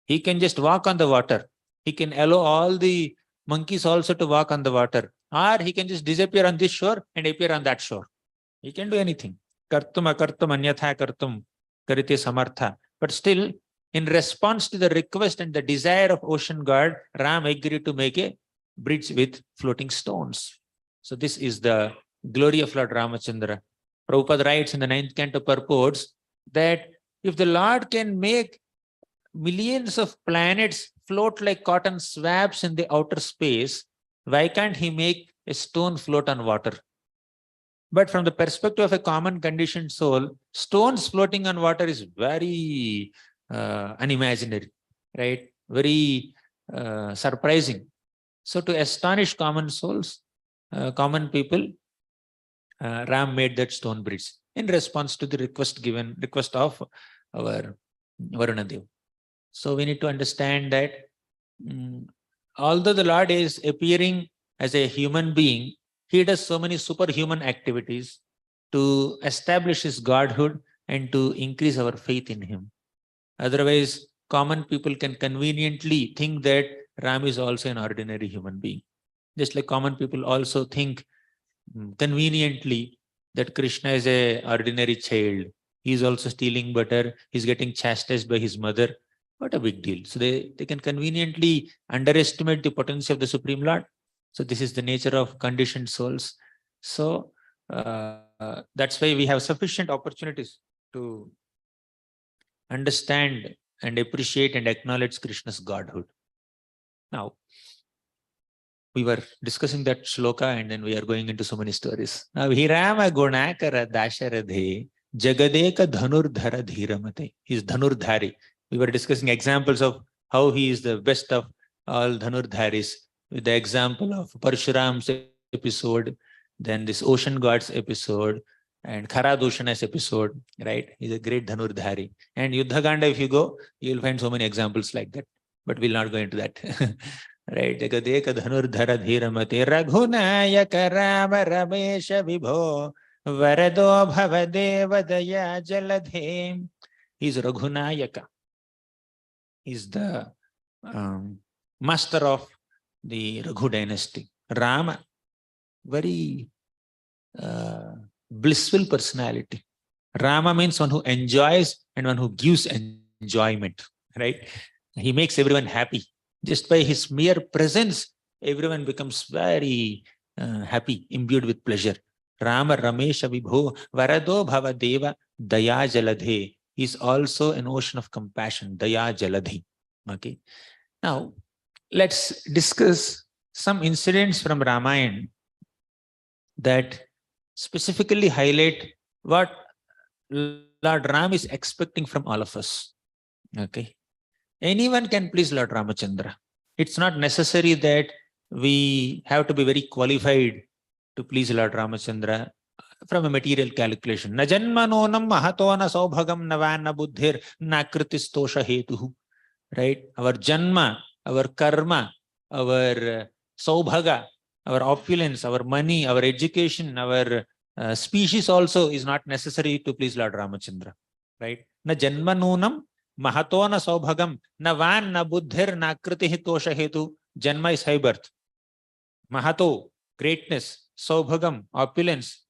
He can just walk on the water. He can allow all the monkeys also to walk on the water, or he can just disappear on this shore and appear on that shore. He can do anything. Kartum akartum anyatha kartum karite samartha. But still, in response to the request and the desire of ocean god, Ram agreed to make a bridge with floating stones. So this is the glory of Lord Ramachandra. Prabhupada writes in the 9th canto purports that if the Lord can make millions of planets float like cotton swabs in the outer space, why can't he make a stone float on water? But from the perspective of a common conditioned soul, stones floating on water is very unimaginary, right? Very surprising. So to astonish common souls, common people, Ram made that stone bridge in response to the request of our Varunadev. So we need to understand that although the Lord is appearing as a human being, he does so many superhuman activities to establish his godhood and to increase our faith in him. Otherwise, common people can conveniently think that Ram is also an ordinary human being. Just like common people also think conveniently that Krishna is an ordinary child. He is also stealing butter. He's getting chastised by his mother. What a big deal. So they can conveniently underestimate the potency of the Supreme Lord. So this is the nature of conditioned souls. So that's why we have sufficient opportunities to understand and appreciate and acknowledge Krishna's godhood. Now, we were discussing that shloka and then we are going into so many stories. Now, Hirama Gunakara Dasharadhe Jagadeka Dhanurdhara Dhiramate. He is Dhanurdhari. We were discussing examples of how he is the best of all Dhanurdharis, with the example of Parshuram's episode, then this Ocean Gods episode, and Kharadushana's episode, right? He's a great Dhanurdhari. And Yuddhaganda, if you go, you will find so many examples like that. But we'll not go into that. Right? Jagadeka Dhanurdhara Dhiramate Raghunayaka Rama Ramesha Vibho Varado Bhavadeva Daya Jaladhe. He's Raghunayaka. He's the master of the Raghu dynasty. Rama, very blissful personality. Rama means one who enjoys and one who gives enjoyment, right? He makes everyone happy. Just by his mere presence, everyone becomes very happy, imbued with pleasure. Rama Ramesha Vibho Varado Bhavadeva Daya Jaladhe. He is also an ocean of compassion, Daya Jaladhi. Okay. Now, let's discuss some incidents from Ramayana that specifically highlight what Lord Ram is expecting from all of us. Okay. Anyone can please Lord Ramachandra. It's not necessary that we have to be very qualified to please Lord Ramachandra from a material calculation. Na janmanonam mahatona saubhagam navana buddhir nakrtistosha hetuhu. Right? Our janma, our karma, our saubhaga, our opulence, our money, our education, our species also is not necessary to please Lord Ramachandra. Right? Na janmanonam Mahatona Saubhagam, na van, na buddhir, na kriti tosha hetu. Janma is high birth. Mahato, greatness. Saubhagam, opulence.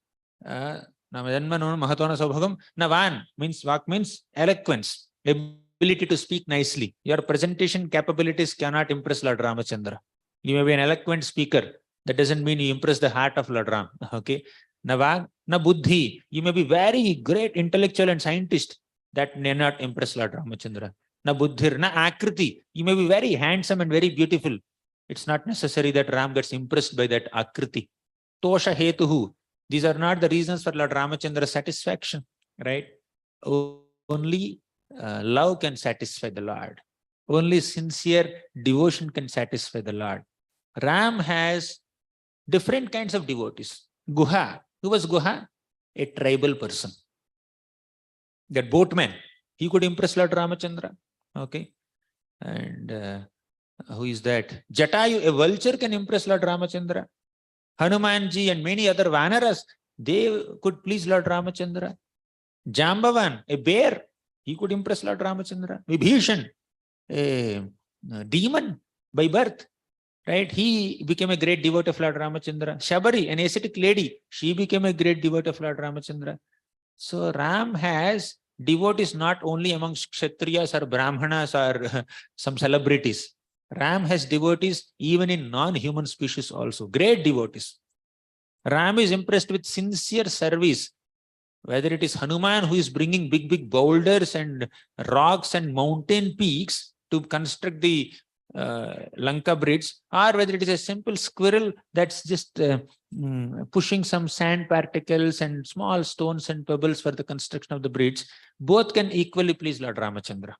Mahatona Saubhagam. Na van means, vak means eloquence, ability to speak nicely. Your presentation capabilities cannot impress Lord Ramachandra. You may be an eloquent speaker. That doesn't mean you impress the heart of Lord Ram. Okay. Na vag, na buddhi. You may be very great intellectual and scientist. That may not impress Lord Ramachandra. Na buddhir, na akriti. You may be very handsome and very beautiful. It's not necessary that Ram gets impressed by that akriti. Tosha hetuhu. These are not the reasons for Lord Ramachandra's satisfaction. Right? Only love can satisfy the Lord. Only sincere devotion can satisfy the Lord. Ram has different kinds of devotees. Guha. Who was Guha? A tribal person. That boatman, he could impress Lord Ramachandra. Okay. And who is that? Jatayu, a vulture, can impress Lord Ramachandra. Hanumanji and many other Vanaras, they could please Lord Ramachandra. Jambavan, a bear, he could impress Lord Ramachandra. Vibhishan, a demon by birth. Right? He became a great devotee of Lord Ramachandra. Shabari, an ascetic lady, she became a great devotee of Lord Ramachandra. So Ram has devotees not only amongst Kshatriyas or Brahmanas or some celebrities. Ram has devotees even in non-human species also. Great devotees. Ram is impressed with sincere service. Whether it is Hanuman who is bringing big boulders and rocks and mountain peaks to construct the Lanka bridge, or whether it is a simple squirrel that's just pushing some sand particles and small stones and pebbles for the construction of the bridge, both can equally please Lord Ramachandra.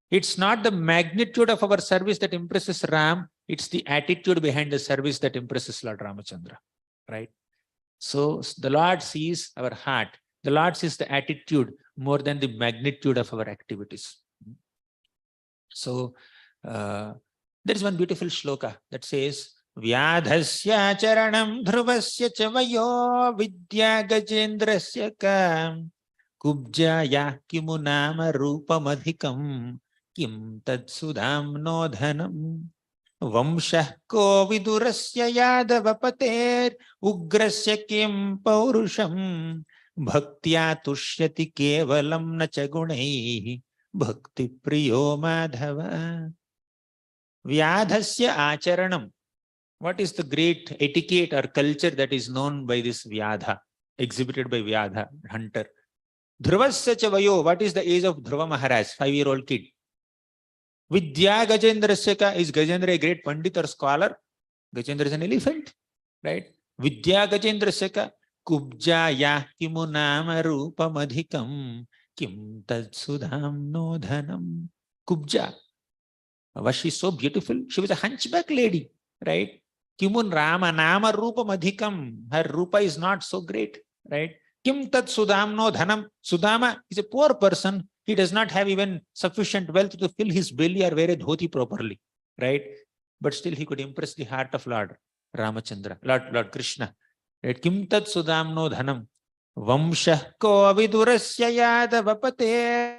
It's not the magnitude of our service that impresses Ram, it's the attitude behind the service that impresses Lord Ramachandra. Right? So the Lord sees our heart. The Lord sees the attitude more than the magnitude of our activities. So there is one beautiful shloka that says, Vyadhasya charanam dhruvasya chavayo vidya gajendrasya ka kubjaya kimunama rupamadhikam kim tad sudamno dhanam vamshah ko vidurasya yadavapater ugrasya kim paurusham bhaktya tushyati kevalam na chagunai bhakti priyo madhava. Vyadhasya acharanam. What is the great etiquette or culture that is known by this Vyadha, exhibited by Vyadha, hunter? Dhruvasya chavayo. What is the age of Dhruva Maharaj, 5-year-old kid? Vidya Gajendrasya ka. Is Gajendra a great Pandit or scholar? Gajendra is an elephant, right? Vidya Gajendrasya ka. Kubjaya kimunama rupa madhikam kim tad sudham no dhanam. Kubja. Was she so beautiful? She was a hunchback lady, right? Kimun Rama nama rupa madhikam. Her rupa is not so great, right? Kim tat sudamno dhanam. Sudama is a poor person. He does not have even sufficient wealth to fill his belly or wear a dhoti properly, right? But still he could impress the heart of Lord Ramachandra, Lord Krishna. Right? Kim tat sudamno dhanam. Vamshah ko vidurasya yadavapate.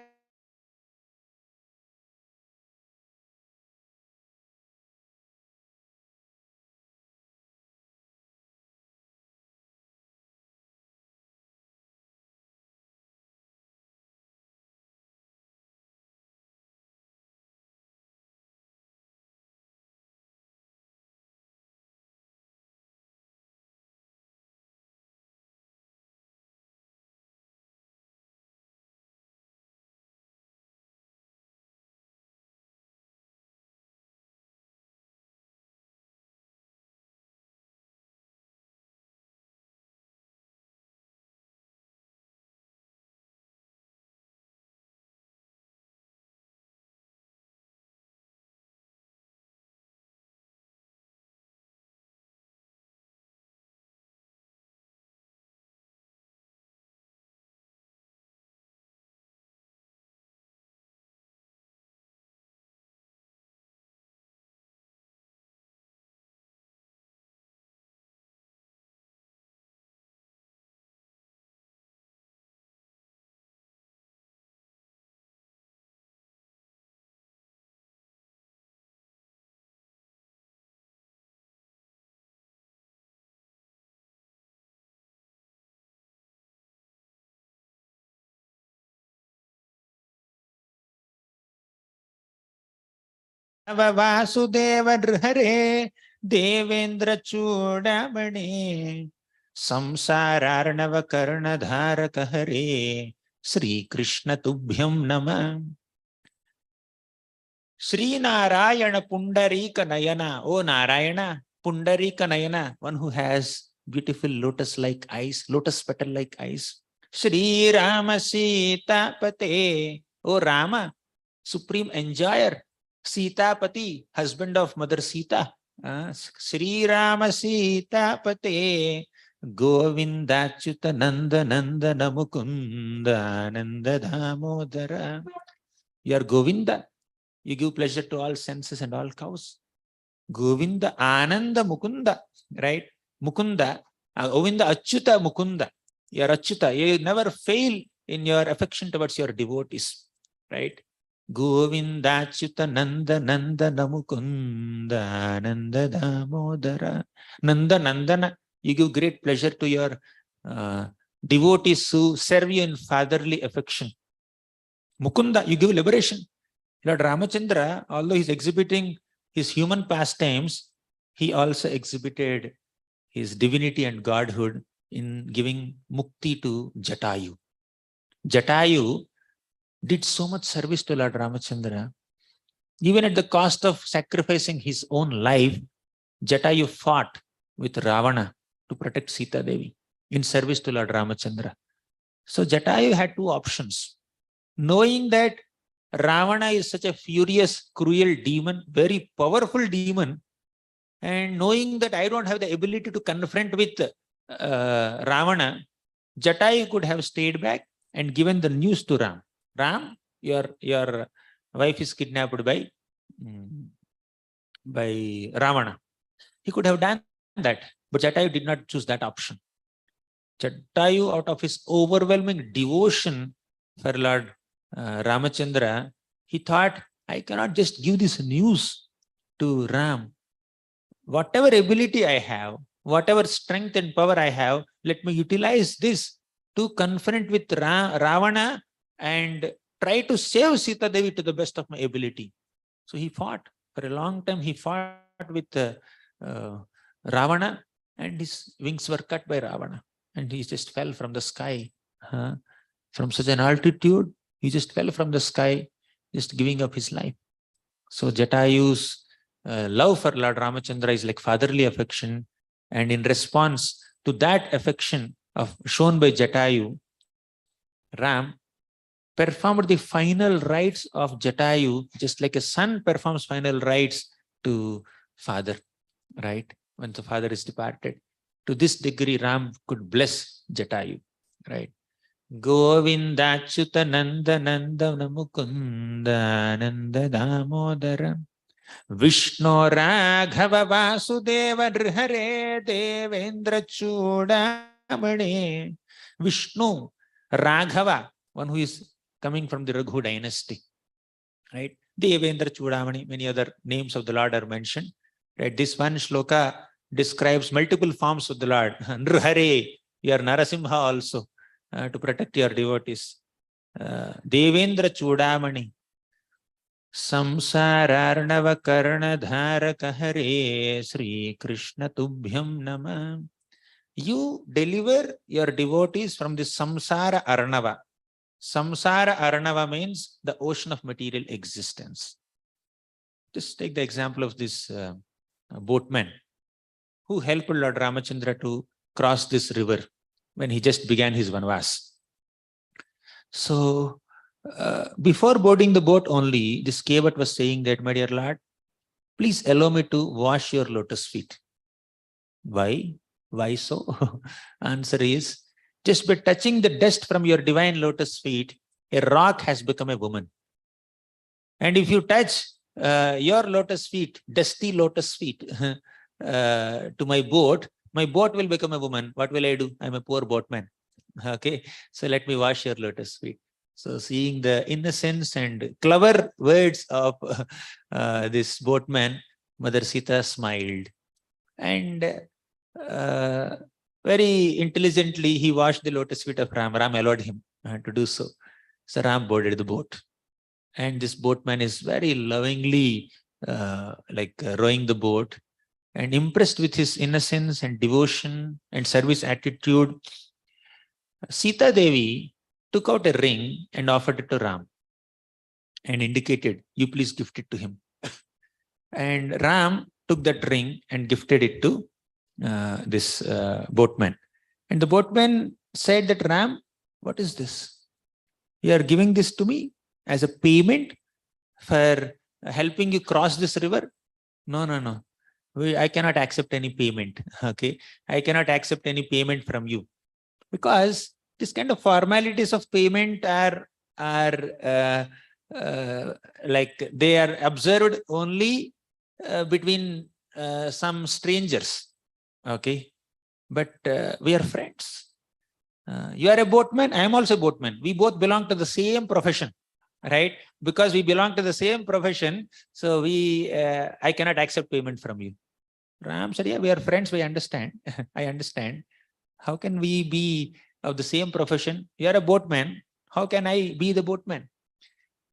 Vasudeva Drhare Devendra Chudamane Samsararnava Karnadharaka Hare Sri Krishna Tubhyam Nama. Sri Narayana Pundarika Nayana. Oh Narayana, Pundarika Nayana, one who has beautiful lotus-like eyes, lotus petal-like eyes. Sri Rama Sita Pate. Oh Rama, supreme enjoyer. Sita Pati, husband of Mother Sita. Sri Rama Sita Pate. Govindachyuta Nanda Nanda Namukunda Nanda Damodara. You are Govinda. You give pleasure to all senses and all cows. Govinda Ananda Mukunda, right? Mukunda, Govinda Achyuta Mukunda. You are Achyuta. You never fail in your affection towards your devotees, right? Govinda Achyuta Nanda Nanda Namukunda Nanda Damodara. Nanda Nandana. You give great pleasure to your devotees who serve you in fatherly affection. Mukunda, you give liberation. Lord Ramachandra, although he's exhibiting his human pastimes, he also exhibited his divinity and godhood in giving mukti to Jatayu. Jatayu did so much service to Lord Ramachandra. Even at the cost of sacrificing his own life, Jatayu fought with Ravana to protect Sita Devi in service to Lord Ramachandra. So Jatayu had two options. Knowing that Ravana is such a furious, cruel demon, very powerful demon, and knowing that I don't have the ability to confront with Ravana, Jatayu could have stayed back and given the news to Ram. Ram, your wife is kidnapped by Ravana. He could have done that, but Jatayu did not choose that option. Jatayu, out of his overwhelming devotion for Lord Ramachandra, he thought, I cannot just give this news to Ram. Whatever ability I have, whatever strength and power I have, let me utilize this to confront with Ravana and try to save Sita Devi to the best of my ability. So he fought. For a long time, he fought with Ravana, and his wings were cut by Ravana. And he just fell from the sky. From such an altitude, he just fell from the sky, just giving up his life. So Jatayu's love for Lord Ramachandra is like fatherly affection. And in response to that affection shown by Jatayu, Ram performed the final rites of Jatayu, just like a son performs final rites to father, right? When the father is departed. To this degree, Ram could bless Jatayu, right? Govinda Achyuta Nanda Nanda Mukunda Nanda Damodara Vishnu Raghava Vasudeva Nrhare Devendra Chudamani. Vishnu Raghava, one who is coming from the Raghu dynasty, right? Devendra Chudamani, many other names of the Lord are mentioned, right? This one shloka describes multiple forms of the Lord. Nrhare, you are Narasimha also, to protect your devotees. Devendra Chudamani. Samsararnava Karnadharaka Hare Sri Krishna Tubhyam Nama. You deliver your devotees from the Samsara Arnava. Samsara Arnava means the ocean of material existence. Just take the example of this boatman who helped Lord Ramachandra to cross this river when he just began his vanvas. So, before boarding the boat only, this Kevat was saying that, my dear Lord, please allow me to wash your lotus feet. Why? Why so? Answer is, just by touching the dust from your divine lotus feet, a rock has become a woman. And if you touch your lotus feet, dusty lotus feet, to my boat will become a woman. What will I do? I'm a poor boatman. Okay, so let me wash your lotus feet. So seeing the innocence and clever words of this boatman, Mother Sita smiled. And very intelligently, he washed the lotus feet of Ram. Ram allowed him to do so. So Ram boarded the boat. And this boatman is very lovingly rowing the boat. And impressed with his innocence and devotion and service attitude, Sita Devi took out a ring and offered it to Ram and indicated, you please gift it to him. And Ram took that ring and gifted it to this boatman. And the boatman said that, Ram, what is this? You are giving this to me as a payment for helping you cross this river? No. I cannot accept any payment. Okay, I cannot accept any payment from you, because this kind of formalities of payment are like they are observed only between some strangers. Okay, but we are friends. You are a boatman, I am also a boatman. We both belong to the same profession, right? Because we belong to the same profession, so I cannot accept payment from you. Ram said, yeah, we are friends, we understand. I understand. How can we be of the same profession? You are a boatman. How can I be the boatman?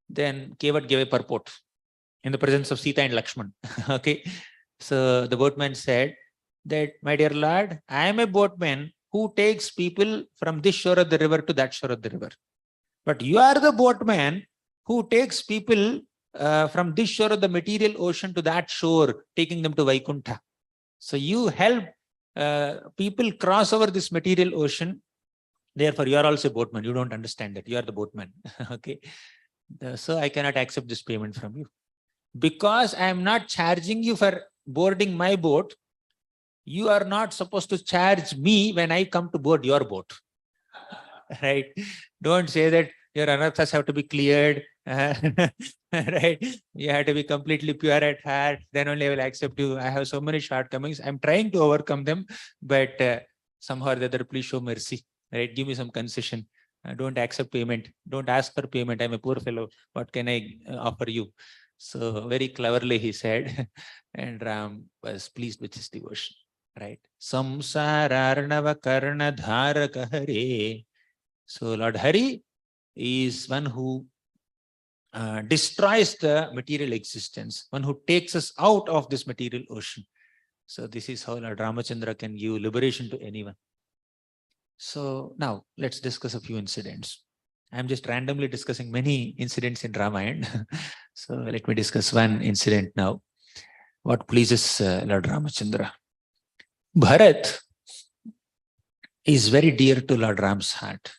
Then Kevat gave a purport in the presence of Sita and Lakshman. Okay. So the boatman said that, my dear Lord, I am a boatman who takes people from this shore of the river to that shore of the river. But you are the boatman who takes people from this shore of the material ocean to that shore, taking them to Vaikuntha. So you help people cross over this material ocean. Therefore, you are also a boatman. You don't understand that. You are the boatman. Okay. So I cannot accept this payment from you. Because I am not charging you for boarding my boat, you are not supposed to charge me when I come to board your boat. Right? Don't say that Your anarthas have to be cleared, right? You have to be completely pure at heart. Then only I will accept you. I have so many shortcomings. I'm trying to overcome them, but somehow or the other, please show mercy. Right? Give me some concession. Don't accept payment. Don't ask for payment. I'm a poor fellow. What can I offer you? So very cleverly he said, and Ram was pleased with his devotion. Right? Samsararnava karna dharaka hare. So Lord Hari is one who destroys the material existence, one who takes us out of this material ocean. So this is how Lord Ramachandra can give liberation to anyone. So now let's discuss a few incidents. I'm just randomly discussing many incidents in Ramayana. So let me discuss one incident now. What pleases Lord Ramachandra? Bharat is very dear to Lord Ram's heart.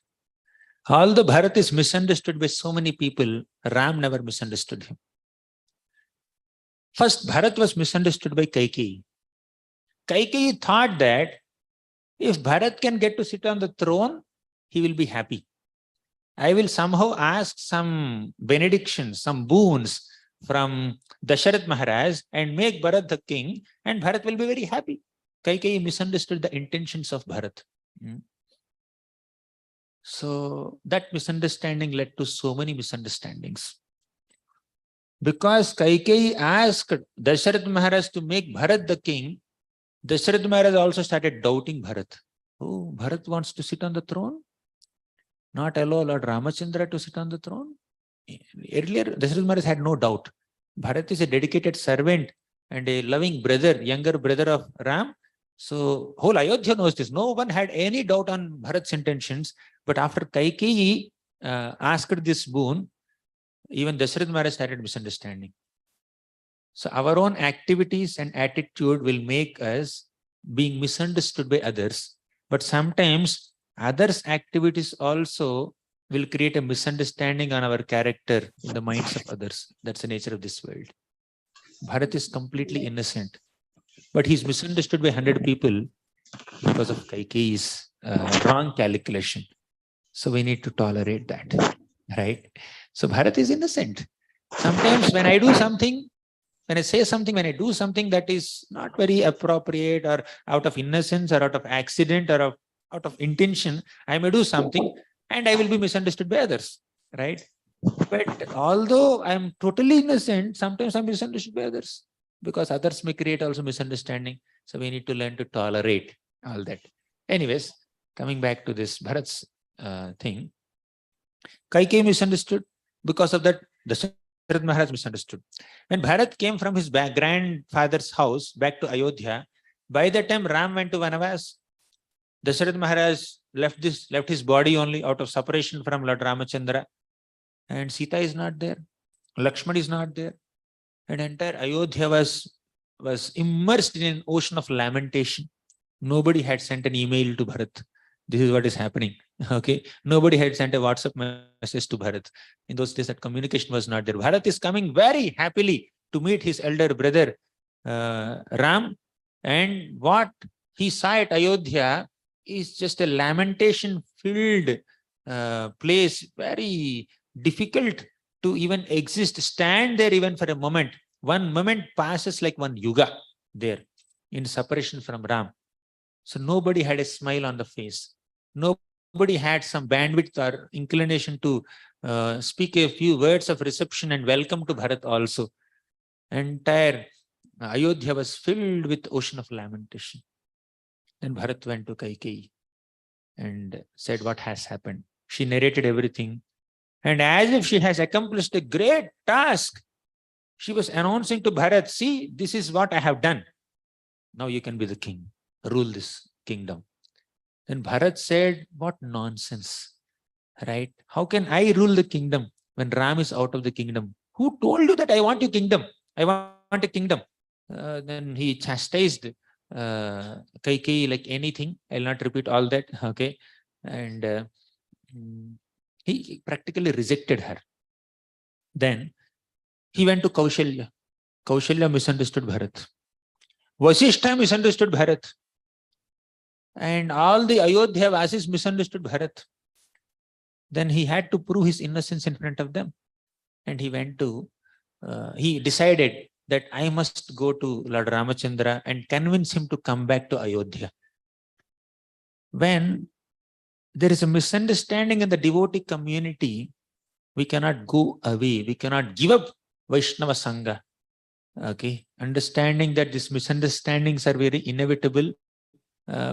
Although Bharat is misunderstood by so many people, Ram never misunderstood him. First, Bharat was misunderstood by Kaikeyi. Kaikeyi thought that if Bharat can get to sit on the throne, he will be happy. I will somehow ask some benedictions, some boons from Dasharath Maharaj and make Bharat the king, and Bharat will be very happy. Kaikeyi misunderstood the intentions of Bharat. So that misunderstanding led to so many misunderstandings. Because Kaikeyi asked Dasharath Maharaj to make Bharat the king, Dasharath Maharaj also started doubting Bharat. Oh, Bharat wants to sit on the throne? Not allow Lord Ramachandra to sit on the throne? Earlier, Dasharath Maharaj had no doubt. Bharat is a dedicated servant and a loving brother, younger brother of Ram. So whole Ayodhya knows this. No one had any doubt on Bharat's intentions. But after Kaikeyi asked this boon, even Dasharath Maharaj started misunderstanding. So our own activities and attitude will make us being misunderstood by others. But sometimes others' activities also will create a misunderstanding on our character in the minds of others. That's the nature of this world. Bharat is completely innocent, but he's misunderstood by 100 people because of Kaikeyi's wrong calculation. So we need to tolerate that, right? So Bharat is innocent. Sometimes when I do something, when I say something, when I do something that is not very appropriate or out of innocence or out of accident or out of intention, I may do something and I will be misunderstood by others, right? But although I'm totally innocent, sometimes I'm misunderstood by others because others may create also misunderstanding. So we need to learn to tolerate all that. Anyways, coming back to this Bharat's thing, Kaikeyi misunderstood. Because of that, Dasharath Maharaj misunderstood. When Bharat came from his grandfather's house back to Ayodhya, by the time Ram went to Vanavas, Dasharath Maharaj left his body only out of separation from Lord Ramachandra. And Sita is not there. Lakshman is not there. And entire Ayodhya was immersed in an ocean of lamentation. Nobody had sent an email to Bharat. This is what is happening. Okay. Nobody had sent a WhatsApp message to Bharat. In those days, that communication was not there. Bharat is coming very happily to meet his elder brother, Ram. And what he saw at Ayodhya is just a lamentation-filled place, very difficult to even exist. Stand there even for a moment. One moment passes like one yuga there in separation from Ram. So nobody had a smile on the face. Nobody had some bandwidth or inclination to speak a few words of reception and welcome to Bharat also. Entire Ayodhya was filled with ocean of lamentation. Then Bharat went to Kaikeyi and said what has happened. She narrated everything. And as if she has accomplished a great task, she was announcing to Bharat, see, this is what I have done. Now you can be the king, rule this kingdom. Then Bharat said, what nonsense, right? How can I rule the kingdom when Ram is out of the kingdom? Who told you that I want a kingdom? I want a kingdom. Then he chastised Kaikeyi like anything. I'll not repeat all that, okay? And he practically rejected her. Then he went to Kaushalya. Kaushalya misunderstood Bharat. Vasishtha misunderstood Bharat. And all the Ayodhya Vasis misunderstood Bharat. then he had to prove his innocence in front of them. And he went to, he decided that I must go to Lord Ramachandra and convince him to come back to Ayodhya. When there is a misunderstanding in the devotee community, we cannot go away. We cannot give up Vaishnava Sangha. Okay, understanding that these misunderstandings are very inevitable,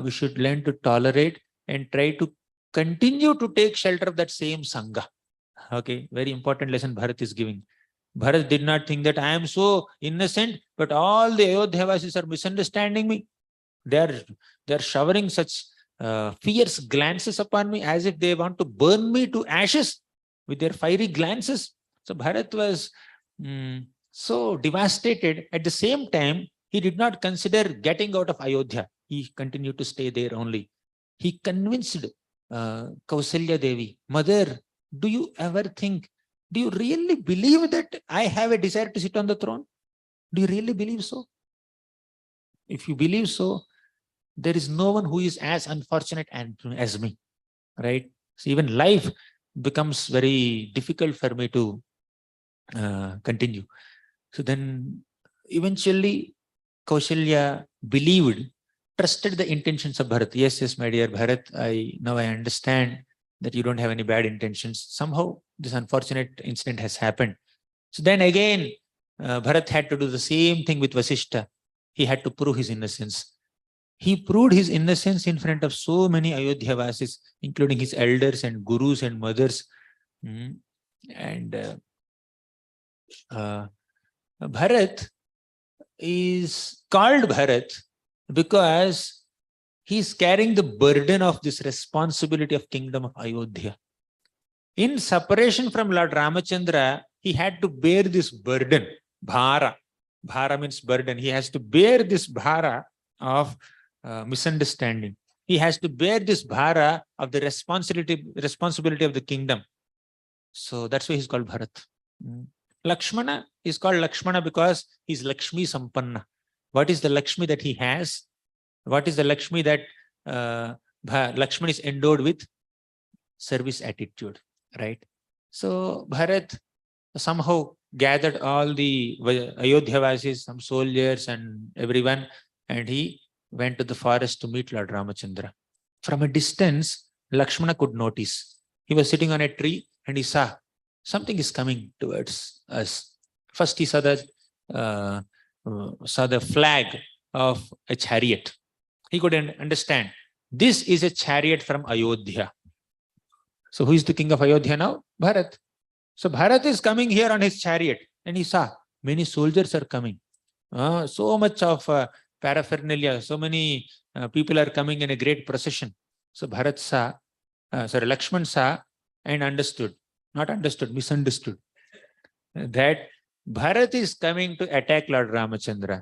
we should learn to tolerate and try to continue to take shelter of that same Sangha. Okay, very important lesson Bharat is giving. Bharat did not think that I am so innocent, but all the Ayodhyavasis are misunderstanding me. They are showering such fierce glances upon me as if they want to burn me to ashes with their fiery glances. So Bharat was so devastated. At the same time, he did not consider getting out of Ayodhya. He continued to stay there only. He convinced Kausalya Devi, Mother, do you ever think, do you really believe that I have a desire to sit on the throne? Do you really believe so? If you believe so, there is no one who is as unfortunate as me, right? So even life becomes very difficult for me to continue. So then eventually Kausalya believed, trusted the intentions of Bharat. Yes, my dear Bharat, now I understand that you don't have any bad intentions. Somehow this unfortunate incident has happened. So then again, Bharat had to do the same thing with Vasishta. He had to prove his innocence. He proved his innocence in front of so many Ayodhyavasis, including his elders and gurus and mothers. And Bharat is called Bharat because he is carrying the burden of this responsibility of kingdom of Ayodhya. In separation from Lord Ramachandra, he had to bear this burden, bhara. Bhara means burden. He has to bear this bhara of misunderstanding. He has to bear this bhara of the responsibility of the kingdom. So that's why he's called Bharat. Lakshmana is called Lakshmana because he's Lakshmi Sampanna. What is the Lakshmi that he has? What is the Lakshmi that Lakshmana is endowed with? Service attitude, right? So Bharat somehow gathered all the Ayodhyavasis, some soldiers and everyone, and he went to the forest to meet Lord Ramachandra. From a distance, Lakshmana could notice. He was sitting on a tree and he saw something is coming towards us. First he saw the flag of a chariot. He couldn't understand. This is a chariot from Ayodhya. So who is the king of Ayodhya now? Bharat. So Bharat is coming here on his chariot and he saw many soldiers are coming. So much of paraphernalia, so many people are coming in a great procession. So Bharat saw, Lakshman saw and understood, not understood, misunderstood that Bharat is coming to attack Lord Ramachandra.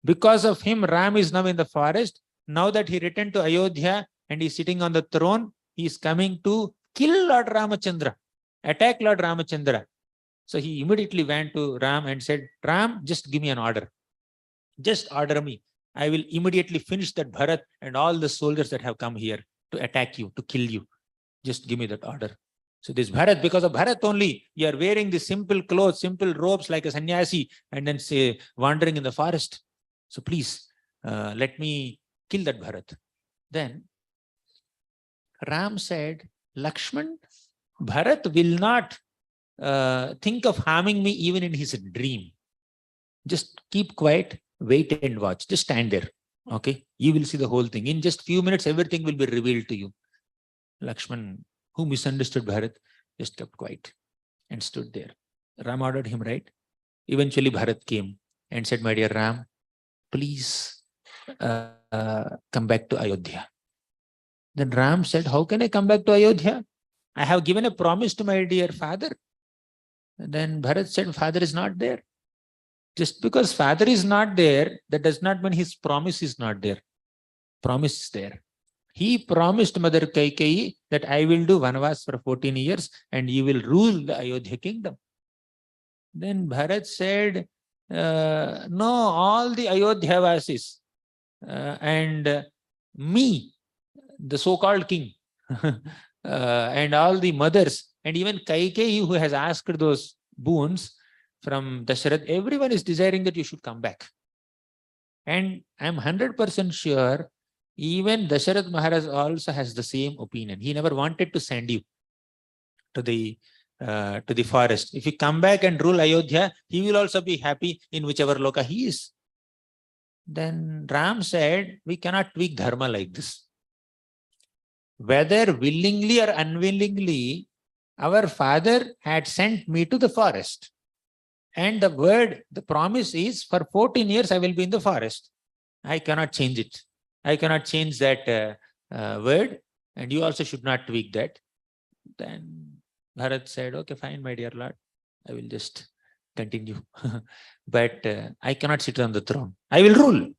Because of him, Ram is now in the forest. Now that he returned to Ayodhya and he is sitting on the throne, he is coming to kill Lord Ramachandra, attack Lord Ramachandra. So he immediately went to Ram and said, Ram, just give me an order. Just order me. I will immediately finish that Bharat and all the soldiers that have come here to attack you, to kill you. Just give me that order. So this Bharat, because of Bharat only, you are wearing the simple clothes, simple robes like a sannyasi and then say wandering in the forest. So please let me kill that Bharat. Then Ram said, Lakshman, Bharat will not think of harming me even in his dream. Just keep quiet, wait and watch. Just stand there. Okay, you will see the whole thing. In just few minutes, everything will be revealed to you. Lakshman, who misunderstood Bharat, just kept quiet and stood there. Ram ordered him, right? Eventually Bharat came and said, my dear Ram, please come back to Ayodhya. Then Ram said, how can I come back to Ayodhya? I have given a promise to my dear father. And then Bharat said, father is not there. Just because father is not there, that does not mean his promise is not there. Promise is there. He promised Mother Kaikeyi that I will do Vanvas for 14 years and you will rule the Ayodhya kingdom. Then Bharat said, no, all the Ayodhyavasis and me, the so-called king, and all the mothers, and even Kaikeyi, who has asked those boons from Dasharath, everyone is desiring that you should come back. And I'm 100% sure even Dasharath Maharaj also has the same opinion. He never wanted to send you to the forest. If you come back and rule Ayodhya, he will also be happy in whichever loka he is. Then Ram said, we cannot tweak dharma like this. Whether willingly or unwillingly, our father had sent me to the forest. And the promise is, for 14 years I will be in the forest. I cannot change it. I cannot change that word, and you also should not tweak that. Then Bharat said, okay, fine, my dear Lord, I will just continue. But I cannot sit on the throne. I will rule,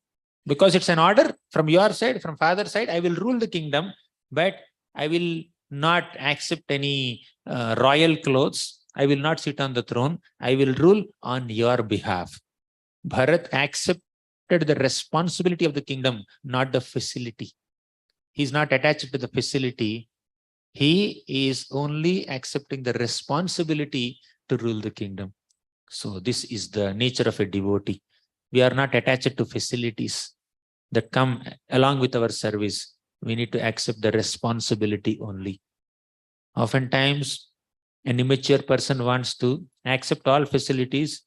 because it's an order from your side, from father's side. I will rule the kingdom, but I will not accept any royal clothes. I will not sit on the throne. I will rule on your behalf. Bharat accepted the responsibility of the kingdom, not the facility. He is not attached to the facility. He is only accepting the responsibility to rule the kingdom. So this is the nature of a devotee. We are not attached to facilities that come along with our service. We need to accept the responsibility only. Oftentimes, an immature person wants to accept all facilities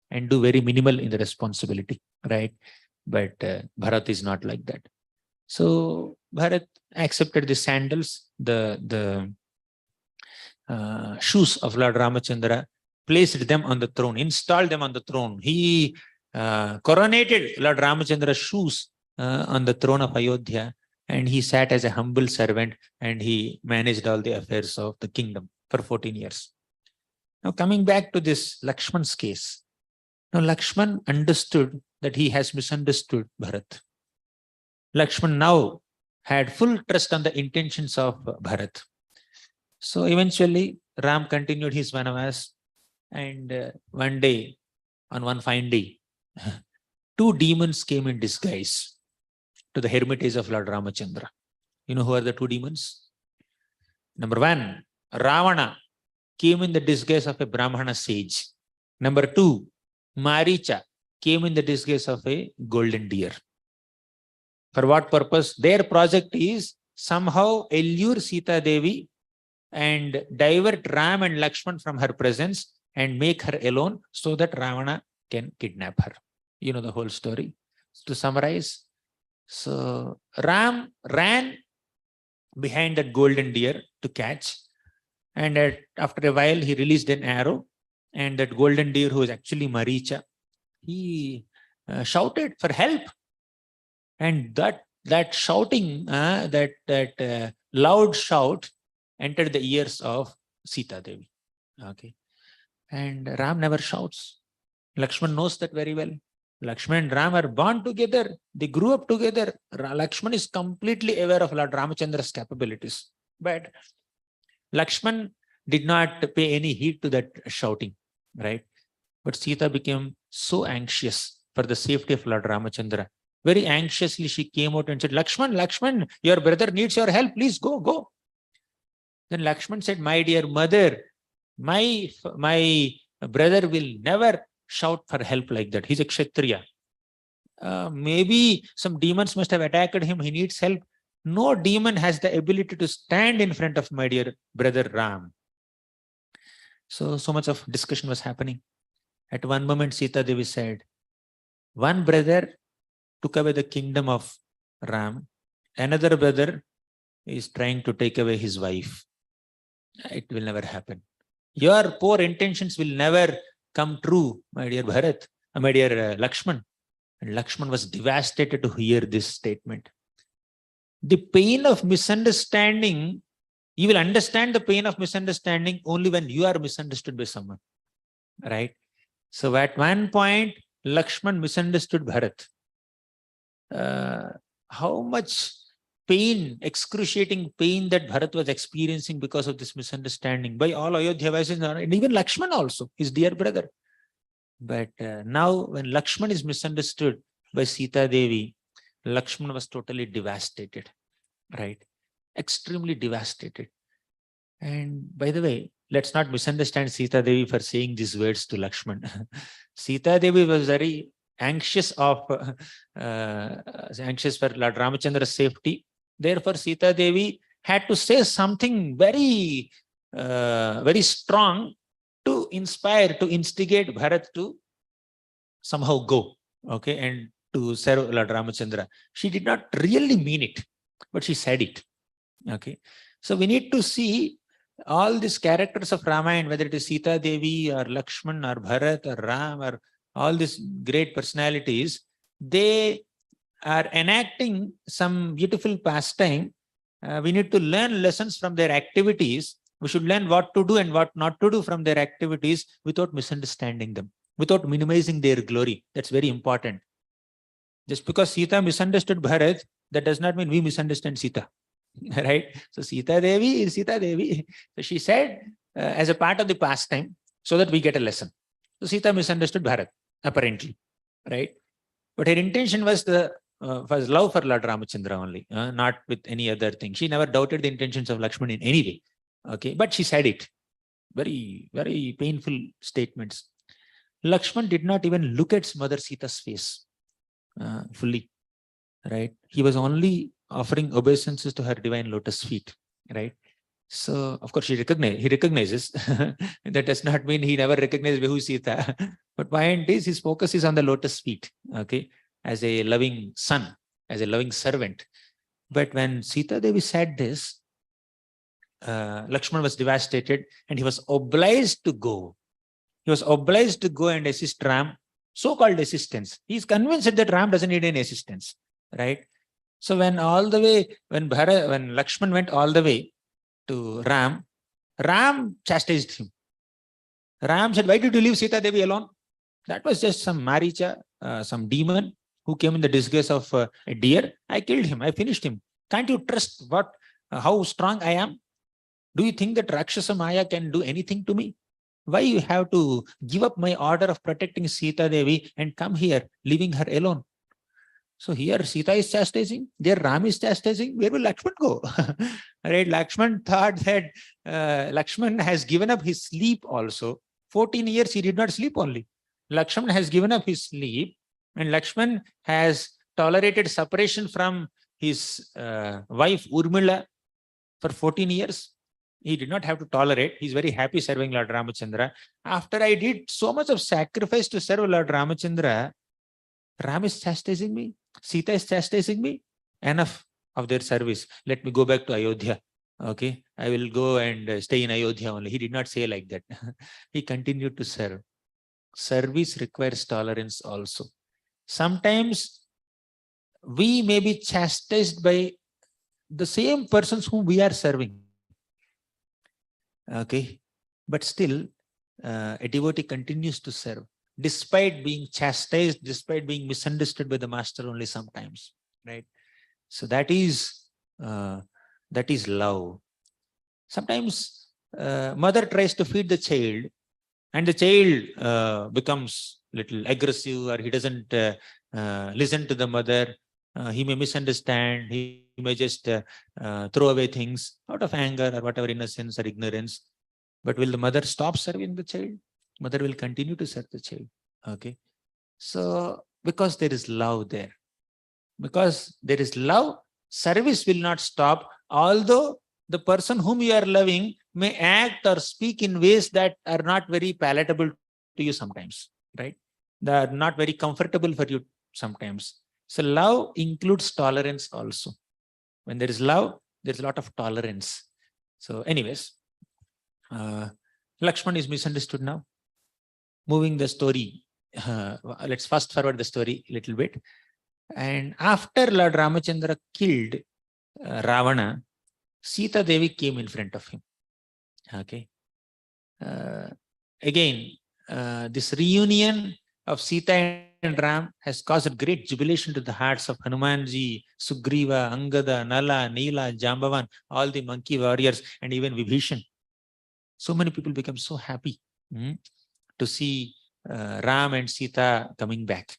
and do very minimal in the responsibility, right? But Bharat is not like that. So Bharat accepted the sandals, the shoes of Lord Ramachandra, placed them on the throne, installed them on the throne. He coronated Lord Ramachandra's shoes on the throne of Ayodhya, and he sat as a humble servant, and he managed all the affairs of the kingdom for 14 years. Now coming back to this Lakshman's case. Now Lakshman understood that he has misunderstood Bharat. Lakshman now had full trust on the intentions of Bharat. So eventually Ram continued his vanavas, and one day, on one fine day, two demons came in disguise to the hermitage of Lord Ramachandra. You know who are the two demons? Number one, Ravana came in the disguise of a Brahmana sage. Number two, Maricha came in the disguise of a golden deer. For what purpose? Their project is somehow allure Sita Devi and divert Ram and Lakshman from her presence and make her alone so that Ravana can kidnap her. You know the whole story. To summarize, so Ram ran behind that golden deer to catch, and after a while he released an arrow, and that golden deer, who was actually Maricha, he shouted for help, and that shouting, that loud shout entered the ears of Sita Devi. Okay, and Ram never shouts. Lakshman knows that very well. Lakshman and Ram are born together. They grew up together. Lakshman is completely aware of Lord Ramachandra's capabilities. But Lakshman did not pay any heed to that shouting, right? But Sita became so anxious for the safety of Lord Ramachandra. Very anxiously, she came out and said, Lakshman, Lakshman, your brother needs your help. Please go, go. Then Lakshman said, my dear mother, my brother will never shout for help like that. He's a Kshatriya. Maybe some demons must have attacked him. He needs help. No demon has the ability to stand in front of my dear brother Ram. So much of discussion was happening. At one moment, Sita Devi said, one brother took away the kingdom of Ram. Another brother is trying to take away his wife. It will never happen. Your poor intentions will never come true, my dear Bharat, my dear Lakshman. And Lakshman was devastated to hear this statement. The pain of misunderstanding, you will understand the pain of misunderstanding only when you are misunderstood by someone, right? So at one point, Lakshman misunderstood Bharat. How much pain, excruciating pain that Bharat was experiencing because of this misunderstanding by all Ayodhyavasis, and even Lakshman also, his dear brother. But now when Lakshman is misunderstood by Sita Devi, Lakshman was totally devastated, right? Extremely devastated. And by the way, let's not misunderstand Sita Devi for saying these words to Lakshman. Sita Devi was very anxious anxious for Lord Ramachandra's safety. Therefore, Sita Devi had to say something very, very strong to inspire, to instigate Bharat to somehow go, okay, and to serve Lord Ramachandra. She did not really mean it, but she said it. Okay. So we need to see all these characters of Ramayana, whether it is Sita Devi or Lakshman or Bharat or Ram or all these great personalities, they are enacting some beautiful pastime. We need to learn lessons from their activities. We should learn what to do and what not to do from their activities without misunderstanding them, without minimizing their glory. That's very important. Just because Sita misunderstood Bharat, that does not mean we misunderstand Sita. Right? So Sita Devi is Sita Devi. So she said as a part of the pastime so that we get a lesson. So Sita misunderstood Bharat, apparently. Right? But her intention was was love for Lord Ramachandra only, not with any other thing. She never doubted the intentions of Lakshman in any way. Okay, but she said it. Very, very painful statements. Lakshman did not even look at Mother Sita's face fully. Right? He was only offering obeisances to her divine lotus feet. Right? So, of course, he recognizes. That does not mean he never recognizes who is Sita. But point is, his focus is on the lotus feet. Okay, as a loving son, as a loving servant. But when Sita Devi said this, Lakshman was devastated and he was obliged to go. He was obliged to go and assist Ram, so-called assistance. He is convinced that Ram doesn't need any assistance, right? So when Lakshman went all the way to Ram, Ram chastised him. Ram said, "Why did you leave Sita Devi alone? That was just some Maricha, some demon who came in the disguise of a deer. I killed him. I finished him. Can't you trust how strong I am? Do you think that Rakshasa Maya can do anything to me? Why you have to give up my order of protecting Sita Devi and come here, leaving her alone?" So here Sita is chastising, there Ram is chastising. Where will Lakshman go? Right? Lakshman thought that Lakshman has given up his sleep also. 14 years he did not sleep only. Lakshman has given up his sleep and Lakshman has tolerated separation from his wife Urmila for 14 years. He did not have to tolerate. He's very happy serving Lord Ramachandra. After I did so much of sacrifice to serve Lord Ramachandra, Ram is chastising me. Sita is chastising me. Enough of their service. Let me go back to Ayodhya. Okay, I will go and stay in Ayodhya only. He did not say like that. He continued to serve. Service requires tolerance also. Sometimes we may be chastised by the same persons whom we are serving. Okay, but still a devotee continues to serve despite being chastised, despite being misunderstood by the master only sometimes, right? So that is love. Sometimes mother tries to feed the child and the child becomes little aggressive or he doesn't listen to the mother. He may misunderstand, he may just throw away things out of anger or whatever, innocence or ignorance. But will the mother stop serving the child? Mother will continue to serve the child. Okay. So because there is love there. Because there is love, service will not stop, although the person whom you are loving may act or speak in ways that are not very palatable to you sometimes, right? They are not very comfortable for you sometimes. So love includes tolerance also. When there is love, there's a lot of tolerance. So anyways, Lakshman is misunderstood now. Moving the story, let's fast forward the story a little bit. And after Lord Ramachandra killed Ravana, Sita Devi came in front of him. Okay. Again, this reunion of Sita and Ram has caused great jubilation to the hearts of Hanumanji, Sugriva, Angada, Nala, Neela, Jambavan, all the monkey warriors, and even Vibhishan. So many people become so happy to see Ram and Sita coming back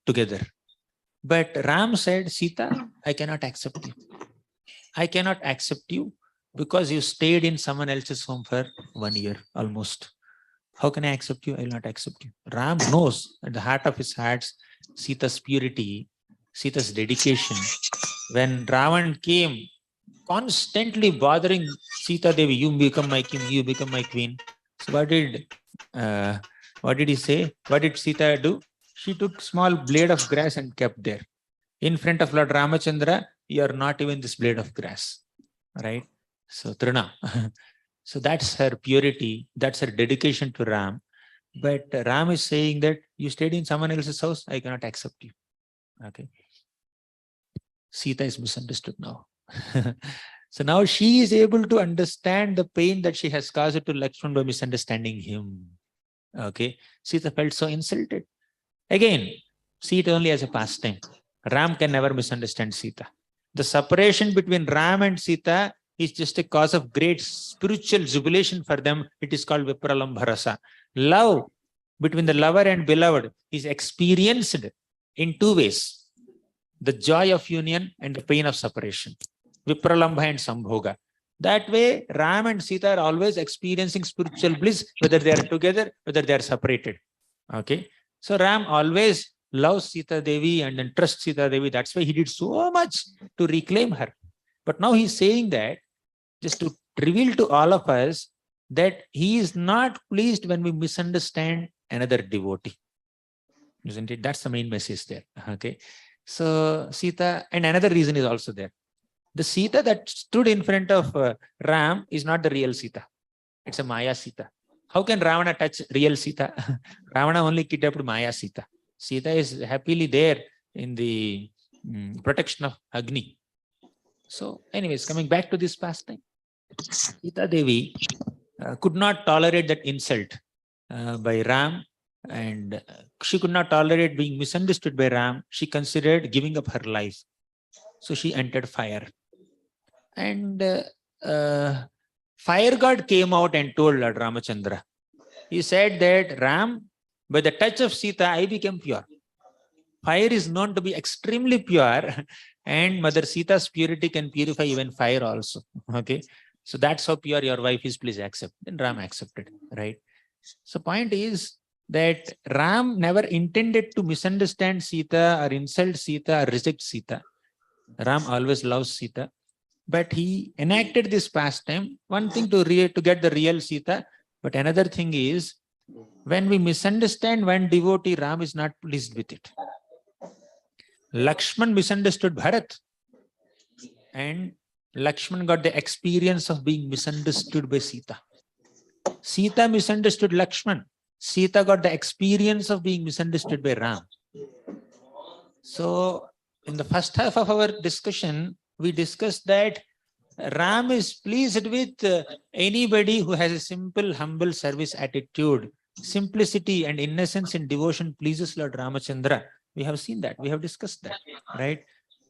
together. But Ram said, "Sita, I cannot accept you. I cannot accept you because you stayed in someone else's home for 1 year almost. How can I accept you? I will not accept you. Ram knows at the heart of his hearts Sita's purity, Sita's dedication. When Ravan came constantly bothering Sita Devi, you become my king, you become my queen. So uh, what did he say? What did Sita do? She took small blade of grass and kept there. In front of Lord Ramachandra, you are not even this blade of grass, right? So Trina. So that's her purity, that's her dedication to Ram. But Ram is saying that you stayed in someone else's house, I cannot accept you. Okay. Sita is misunderstood now. So now she is able to understand the pain that she has caused to Lakshman by misunderstanding him. Okay. Sita felt so insulted. Again, see it only as a pastime. Ram can never misunderstand Sita. The separation between Ram and Sita is just a cause of great spiritual jubilation for them. It is called Vipralambarasa. Love between the lover and beloved is experienced in two ways: the joy of union and the pain of separation. Vipralambha and Sambhoga. That way, Ram and Sita are always experiencing spiritual bliss, whether they are together, whether they are separated. Okay. So Ram always loves Sita Devi and then trusts Sita Devi. That's why he did so much to reclaim her. But now he's saying that just to reveal to all of us that he is not pleased when we misunderstand another devotee. Isn't it? That's the main message there. Okay. So Sita, and another reason is also there. The Sita that stood in front of Ram is not the real Sita. It's a Maya Sita. How can Ravana touch real Sita? Ravana only kidnapped Maya Sita. Sita is happily there in the protection of Agni. So anyways, coming back to this pastime, Sita Devi could not tolerate that insult by Ram, and she could not tolerate being misunderstood by Ram. She considered giving up her life. So she entered fire. And fire god came out and told Lord Ramachandra. He said that Ram, by the touch of Sita, I became pure. Fire is known to be extremely pure, and Mother Sita's purity can purify even fire also. Okay. So that's how pure your wife is, please accept. Then Ram accepted, right? So point is that Ram never intended to misunderstand Sita or insult Sita or reject Sita. Ram always loves Sita. But he enacted this pastime, one thing to get the real Sita, but another thing is, when we misunderstand one devotee, Ram is not pleased with it. Lakshman misunderstood Bharat, and Lakshman got the experience of being misunderstood by Sita. Sita misunderstood Lakshman. Sita got the experience of being misunderstood by Ram. So, in the first half of our discussion, we discussed that Ram is pleased with anybody who has a simple, humble service attitude. Simplicity and innocence in devotion pleases Lord Ramachandra. We have seen that. We have discussed that, right?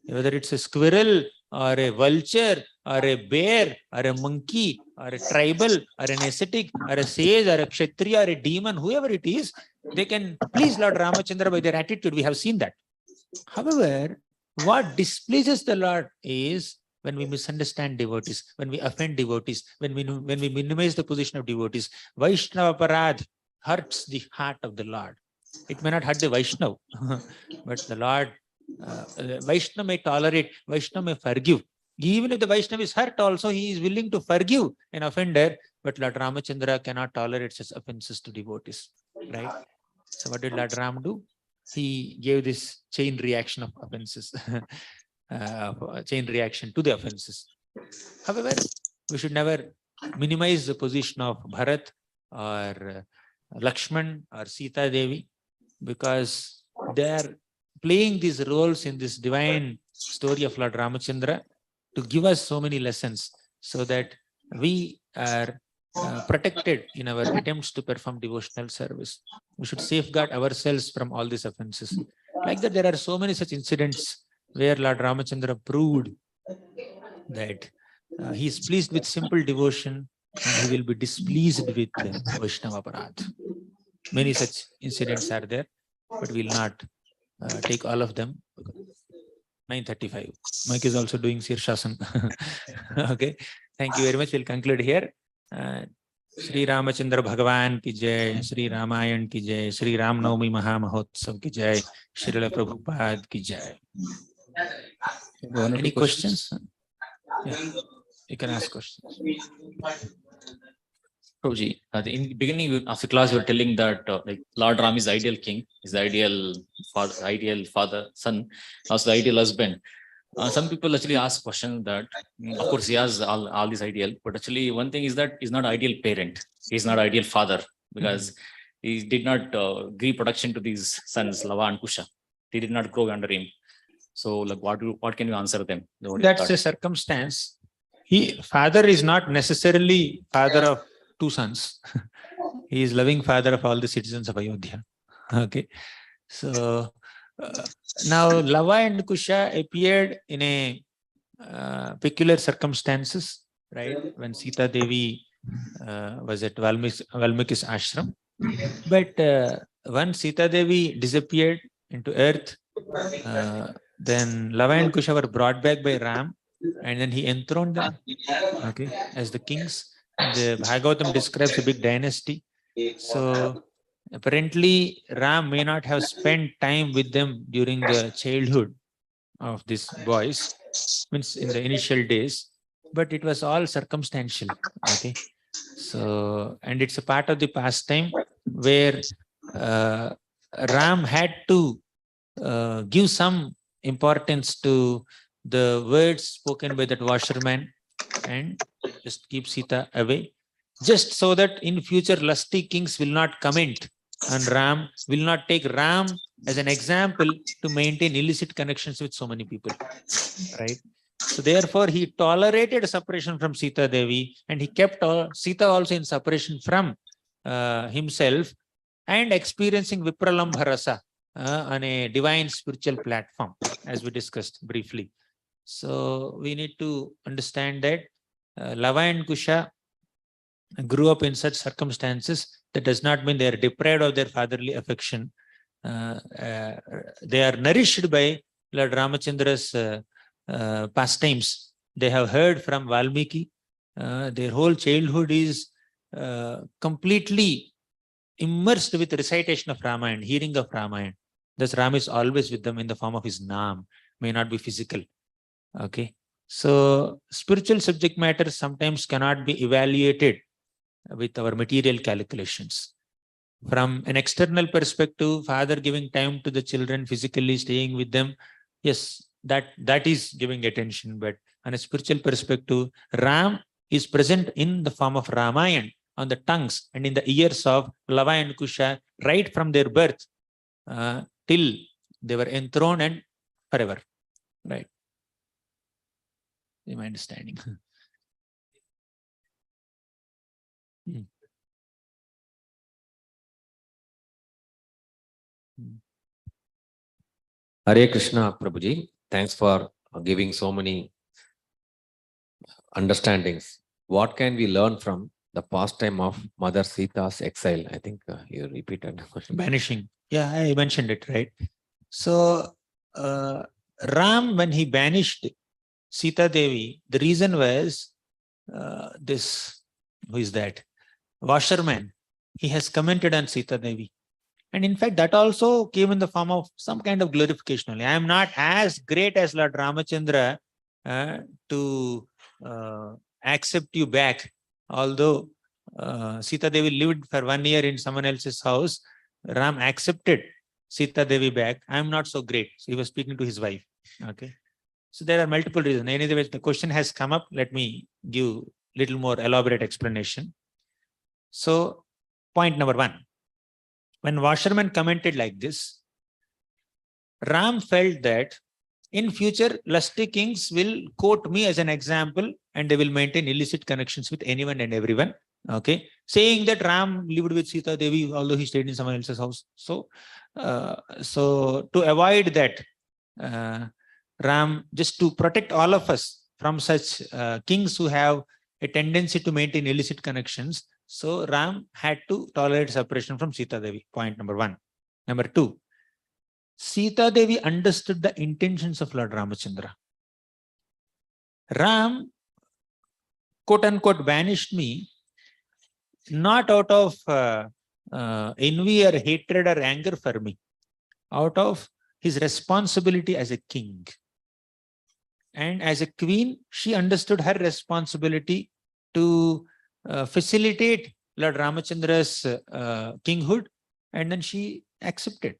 Whether it's a squirrel or a vulture or a bear or a monkey or a tribal or an ascetic or a sage or a kshatriya or a demon, whoever it is, they can please Lord Ramachandra by their attitude. We have seen that. However, what displeases the Lord is when we misunderstand devotees, when we offend devotees, when we minimize the position of devotees. Vaishnava Parad hurts the heart of the Lord. It may not hurt the Vaishnava, but the Lord, Vaishnava may tolerate, Vaishnava may forgive. Even if the Vaishnava is hurt also, he is willing to forgive an offender, but Lord Ramachandra cannot tolerate such offenses to devotees, right? So what did Lord Ram do? He gave this chain reaction of offenses, chain reaction to the offenses. However, we should never minimize the position of Bharat or Lakshman or Sita Devi, because they are playing these roles in this divine story of Lord Ramachandra to give us so many lessons, so that we are protected in our attempts to perform devotional service. We should safeguard ourselves from all these offenses. Like that, there are so many such incidents where Lord Ramachandra proved that he is pleased with simple devotion and he will be displeased with Vaishnava Parad. Many such incidents are there, but we will not take all of them. 9:35. Mike is also doing Sirshasan. Okay. Thank you very much. We'll conclude here. Shri Ramachandra Bhagavan ki jai, Shri Ramayan ki jai, Shri Ram Navami Maha Mahotsav ki jai, Srila Prabhupada ki jai. Any questions? Yeah, you can ask questions. Prabhuji, in the beginning of the class, you were telling that like Lord Ram is the ideal king, is the ideal father, son, also the ideal husband. Some people actually ask question that, of course, he has all this ideal, but actually one thing is that he's not ideal parent. He's not ideal father because he did not give protection to these sons, Lava and Kusha. They did not grow under him. So, like, what can you answer them? That's a circumstance. Father is not necessarily father of two sons. He is loving father of all the citizens of Ayodhya. Okay. So now Lava and Kusha appeared in a peculiar circumstances, right? When Sita Devi was at Valmiki's ashram. But once Sita Devi disappeared into earth, then Lava and Kusha were brought back by Ram, and then he enthroned them, okay, as the kings. The Bhagavatam describes a big dynasty. So apparently Ram may not have spent time with them during the childhood of these boys, means in the initial days, but it was all circumstantial. Okay. So, and it's a part of the pastime where Ram had to give some importance to the words spoken by that washerman and just keep Sita away, just so that in future lusty kings will not comment on Ram, will not take Ram as an example to maintain illicit connections with so many people, right? So therefore he tolerated separation from Sita Devi, and he kept Sita also in separation from himself, and experiencing Vipralambha Rasa on a divine spiritual platform, as we discussed briefly. So we need to understand that Lava and Kusha grew up in such circumstances. That does not mean they are deprived of their fatherly affection. They are nourished by Lord Ramachandra's pastimes. They have heard from Valmiki. Their whole childhood is completely immersed with recitation of Ramayana, hearing of Ramayana. Thus Ram is always with them in the form of his Naam, may not be physical. Okay. So spiritual subject matter sometimes cannot be evaluated with our material calculations. From an external perspective, father giving time to the children, physically staying with them, yes, that is giving attention. But on a spiritual perspective, Ram is present in the form of Ramayana on the tongues and in the ears of Lava and Kusha right from their birth till they were enthroned and forever. Right. My understanding. Hare Krishna, Prabhuji. Thanks for giving so many understandings. What can we learn from the pastime of Mother Sita's exile? I think you repeated the question. Banishing. Yeah, I mentioned it, right? So Ram, when he banished Sita Devi, the reason was this, who is that? Washerman. He has commented on Sita Devi. And in fact, that also came in the form of some kind of glorification only. I am not as great as Lord Ramachandra to accept you back. Although Sita Devi lived for 1 year in someone else's house, Ram accepted Sita Devi back. I am not so great. So he was speaking to his wife. Okay. So there are multiple reasons. Anyway, the question has come up. Let me give little more elaborate explanation. So point number 1. When washerman commented like this, Ram felt that in future, lusty kings will quote me as an example and they will maintain illicit connections with anyone and everyone. Okay. Saying that Ram lived with Sita Devi, although he stayed in someone else's house. So to avoid that, Ram, just to protect all of us from such kings who have a tendency to maintain illicit connections, so Ram had to tolerate separation from Sita Devi. Point number 1. Number 2, Sita Devi understood the intentions of Lord Ramachandra. Ram, quote unquote, banished me, not out of envy or hatred or anger for me, out of his responsibility as a king. And as a queen, she understood her responsibility to facilitate Lord Ramachandra's kinghood, and then she accepted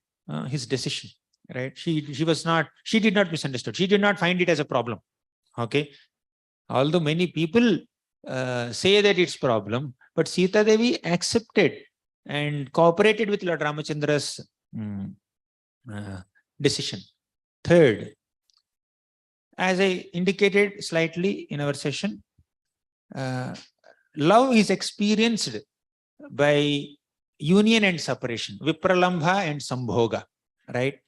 his decision. Right? She did not misunderstood. She did not find it as a problem. Okay. Although many people say that it's problem, but Sita Devi accepted and cooperated with Lord Ramachandra's decision. Third, as I indicated slightly in our session, love is experienced by union and separation, Vipralambha and Sambhoga, right?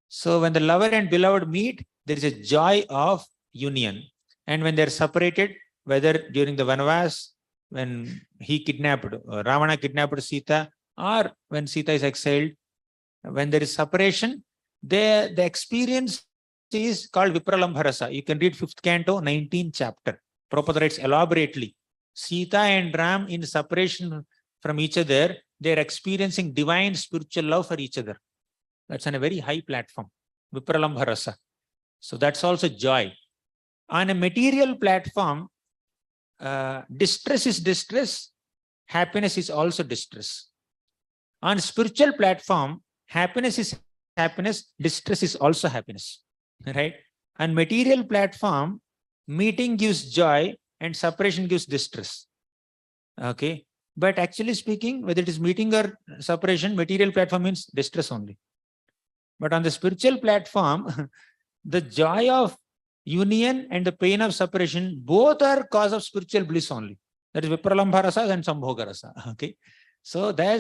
So when the lover and beloved meet, there is a joy of union. And when they're separated, whether during the Vanavas, when Ravana kidnapped Sita, or when Sita is exiled, when there is separation, the experience is called Vipralambha Rasa. You can read 5th canto, 19th chapter. Prabhupada writes elaborately. Sita and Ram in separation from each other, they are experiencing divine spiritual love for each other. That's on a very high platform, Vipralambha Rasa. So that's also joy. On a material platform, distress is distress, happiness is also distress. On spiritual platform, happiness is happiness, distress is also happiness. Right? On material platform, meeting gives joy and separation gives distress. Okay. But actually speaking, whether it is meeting or separation, material platform means distress only. But on the spiritual platform, the joy of union and the pain of separation, both are cause of spiritual bliss only. That is Vipralambha Rasa and Sambhoga Rasa. Okay. So there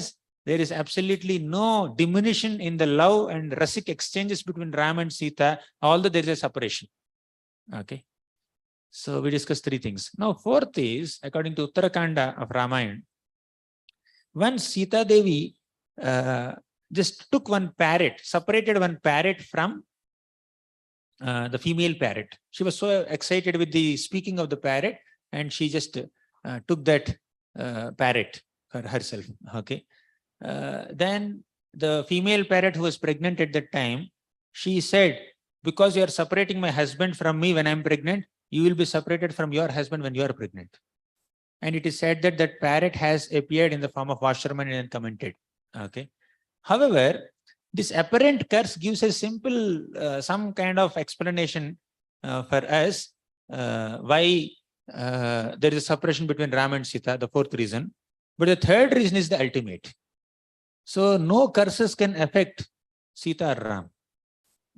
is absolutely no diminution in the love and rasic exchanges between Ram and Sita, although there is a separation. Okay. So we discussed 3 things. Now, 4th is, according to Uttarakanda of Ramayana, once Sita Devi just took one parrot, separated one parrot from the female parrot. She was so excited with the speaking of the parrot, and she just took that parrot for herself. Okay. Then the female parrot who was pregnant at that time, she said, because you are separating my husband from me when I'm pregnant, you will be separated from your husband when you are pregnant. And it is said that that parrot has appeared in the form of Washerman and commented. Okay. However, this apparent curse gives a simple, some kind of explanation for us why there is a separation between Ram and Sita, the 4th reason. But the 3rd reason is the ultimate. So no curses can affect Sita or Ram.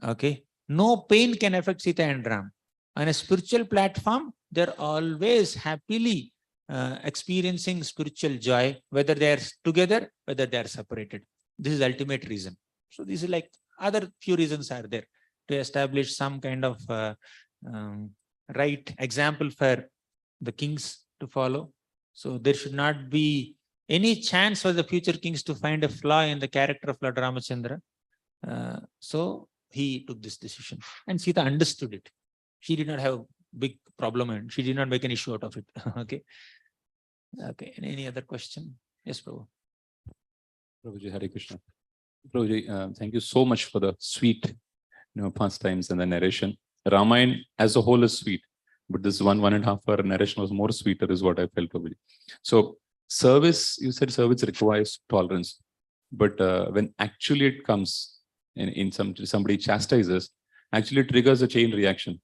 Okay. No pain can affect Sita and Ram. On a spiritual platform, they're always happily experiencing spiritual joy, whether they are together, whether they are separated. This is the ultimate reason. So this is like other few reasons are there to establish some kind of right example for the kings to follow. So there should not be any chance for the future kings to find a flaw in the character of Lord Ramachandra. So he took this decision, and Sita understood it. She did not have a big problem and she did not make an issue out of it. Okay. Okay. Any other question? Yes, Prabhu. Prabhuji, Hare Krishna. Prabhuji, thank you so much for the sweet, pastimes and the narration. Ramayana as a whole is sweet, but this 1.5 hour narration was more sweeter, is what I felt, Prabhuji. So service, you said service requires tolerance, but when actually it comes in somebody chastises, actually triggers a chain reaction.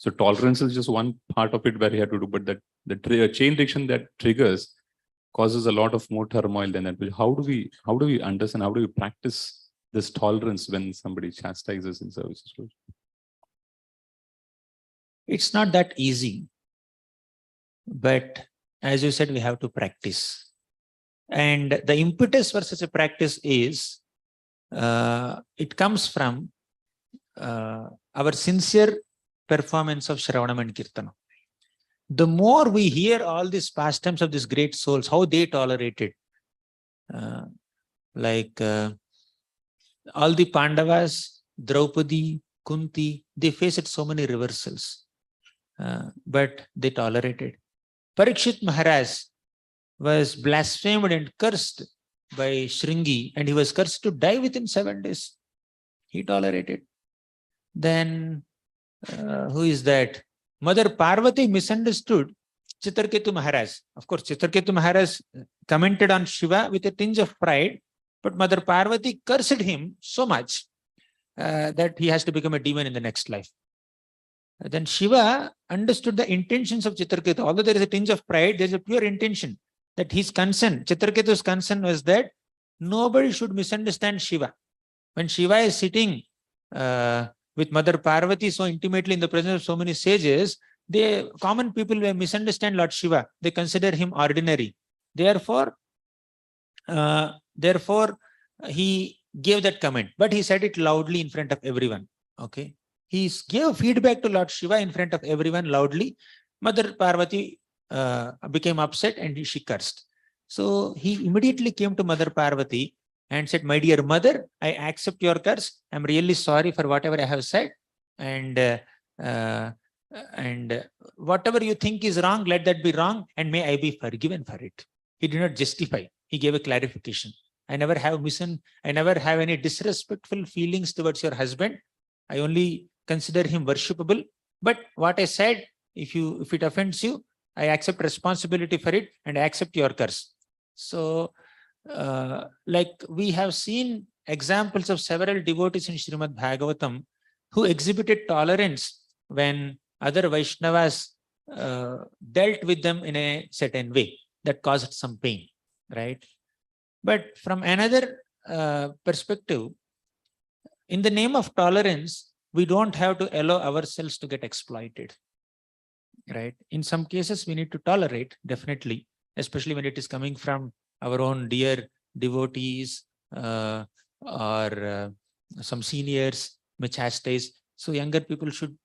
So tolerance is just one part of it where you have to do, but that the chain reaction that triggers causes a lot of more turmoil than that. How do we understand? How do we practice this tolerance when somebody chastises in services? It's not that easy, but as you said, we have to practice. And the impetus for such a practice is, it comes from our sincere performance of Shravanam and Kirtanam. The more we hear all these pastimes of these great souls, how they tolerated, all the Pandavas, Draupadi, Kunti, they faced so many reversals, but they tolerated. Parikshit Maharaj was blasphemed and cursed by Shringi, and he was cursed to die within 7 days. He tolerated. Then, who is that? Mother Parvati misunderstood Chitraketu Maharaj. Of course, Chitraketu Maharaj commented on Shiva with a tinge of pride, but Mother Parvati cursed him so much that he has to become a demon in the next life. Then Shiva understood the intentions of Chitraketu. Although there is a tinge of pride, there is a pure intention that his concern, Chitraketu's concern was that nobody should misunderstand Shiva. When Shiva is sitting with Mother Parvati so intimately in the presence of so many sages, the common people may misunderstand Lord Shiva. They consider him ordinary. Therefore, he gave that comment, but he said it loudly in front of everyone. Okay, he gave feedback to Lord Shiva in front of everyone loudly. Mother Parvati became upset and she cursed. So he immediately came to Mother Parvati and said, "My dear mother, I accept your curse. I'm really sorry for whatever I have said, and whatever you think is wrong, let that be wrong, and may I be forgiven for it." He did not justify. He gave a clarification. I never have any disrespectful feelings towards your husband. I only consider him worshipable. But what I said, if it offends you, I accept responsibility for it and I accept your curse. So, like we have seen examples of several devotees in Srimad Bhagavatam who exhibited tolerance when other Vaishnavas dealt with them in a certain way that caused some pain, right? But from another perspective, in the name of tolerance, we don't have to allow ourselves to get exploited, right? In some cases, we need to tolerate, definitely, especially when it is coming from our own dear devotees or some seniors may chastise. So younger people should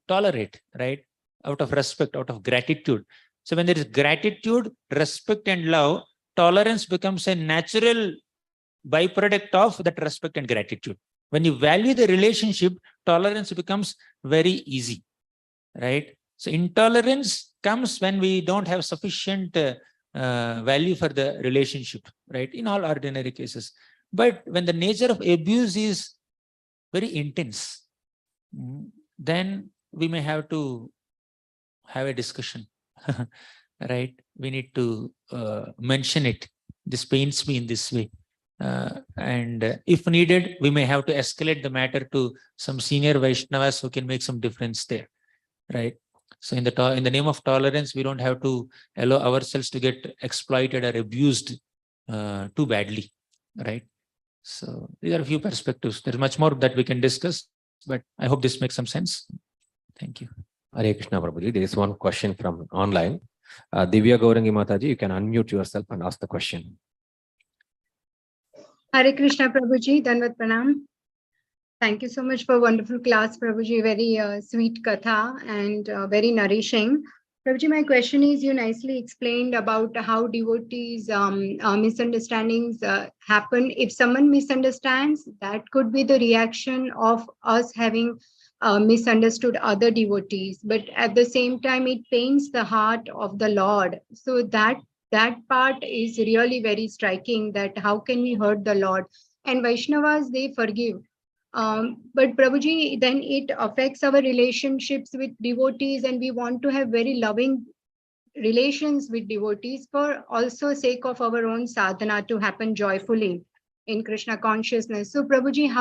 tolerate, right? Out of respect, out of gratitude. So when there is gratitude, respect and love, tolerance becomes a natural byproduct of that respect and gratitude. When you value the relationship, tolerance becomes very easy, right? So intolerance comes when we don't have sufficient value for the relationship, right? In all ordinary cases. But when the nature of abuse is very intense, then we may have to have a discussion, right? We need to mention it. This pains me in this way. And if needed, we may have to escalate the matter to some senior Vaishnavas who can make some difference there, right? So in the name of tolerance, we don't have to allow ourselves to get exploited or abused too badly, right? So these are a few perspectives. There's much more that we can discuss, but I hope this makes some sense. Thank you. Hare Krishna, Prabhuji. There is one question from online. Divya Gaurangi Mataji, you can unmute yourself and ask the question. Hare Krishna, Prabhuji. Dandavat Pranam. Thank you so much for wonderful class, Prabhuji. Very sweet Katha and very nourishing. Prabhuji, my question is, you nicely explained about how devotees' misunderstandings happen. If someone misunderstands, that could be the reaction of us having misunderstood other devotees. But at the same time, it pains the heart of the Lord. So that part is really very striking, that how can we hurt the Lord? And Vaishnavas, they forgive. But Prabhuji, then it affects our relationships with devotees, and we want to have very loving relations with devotees for also sake of our own sadhana to happen joyfully in Krishna consciousness. So Prabhuji,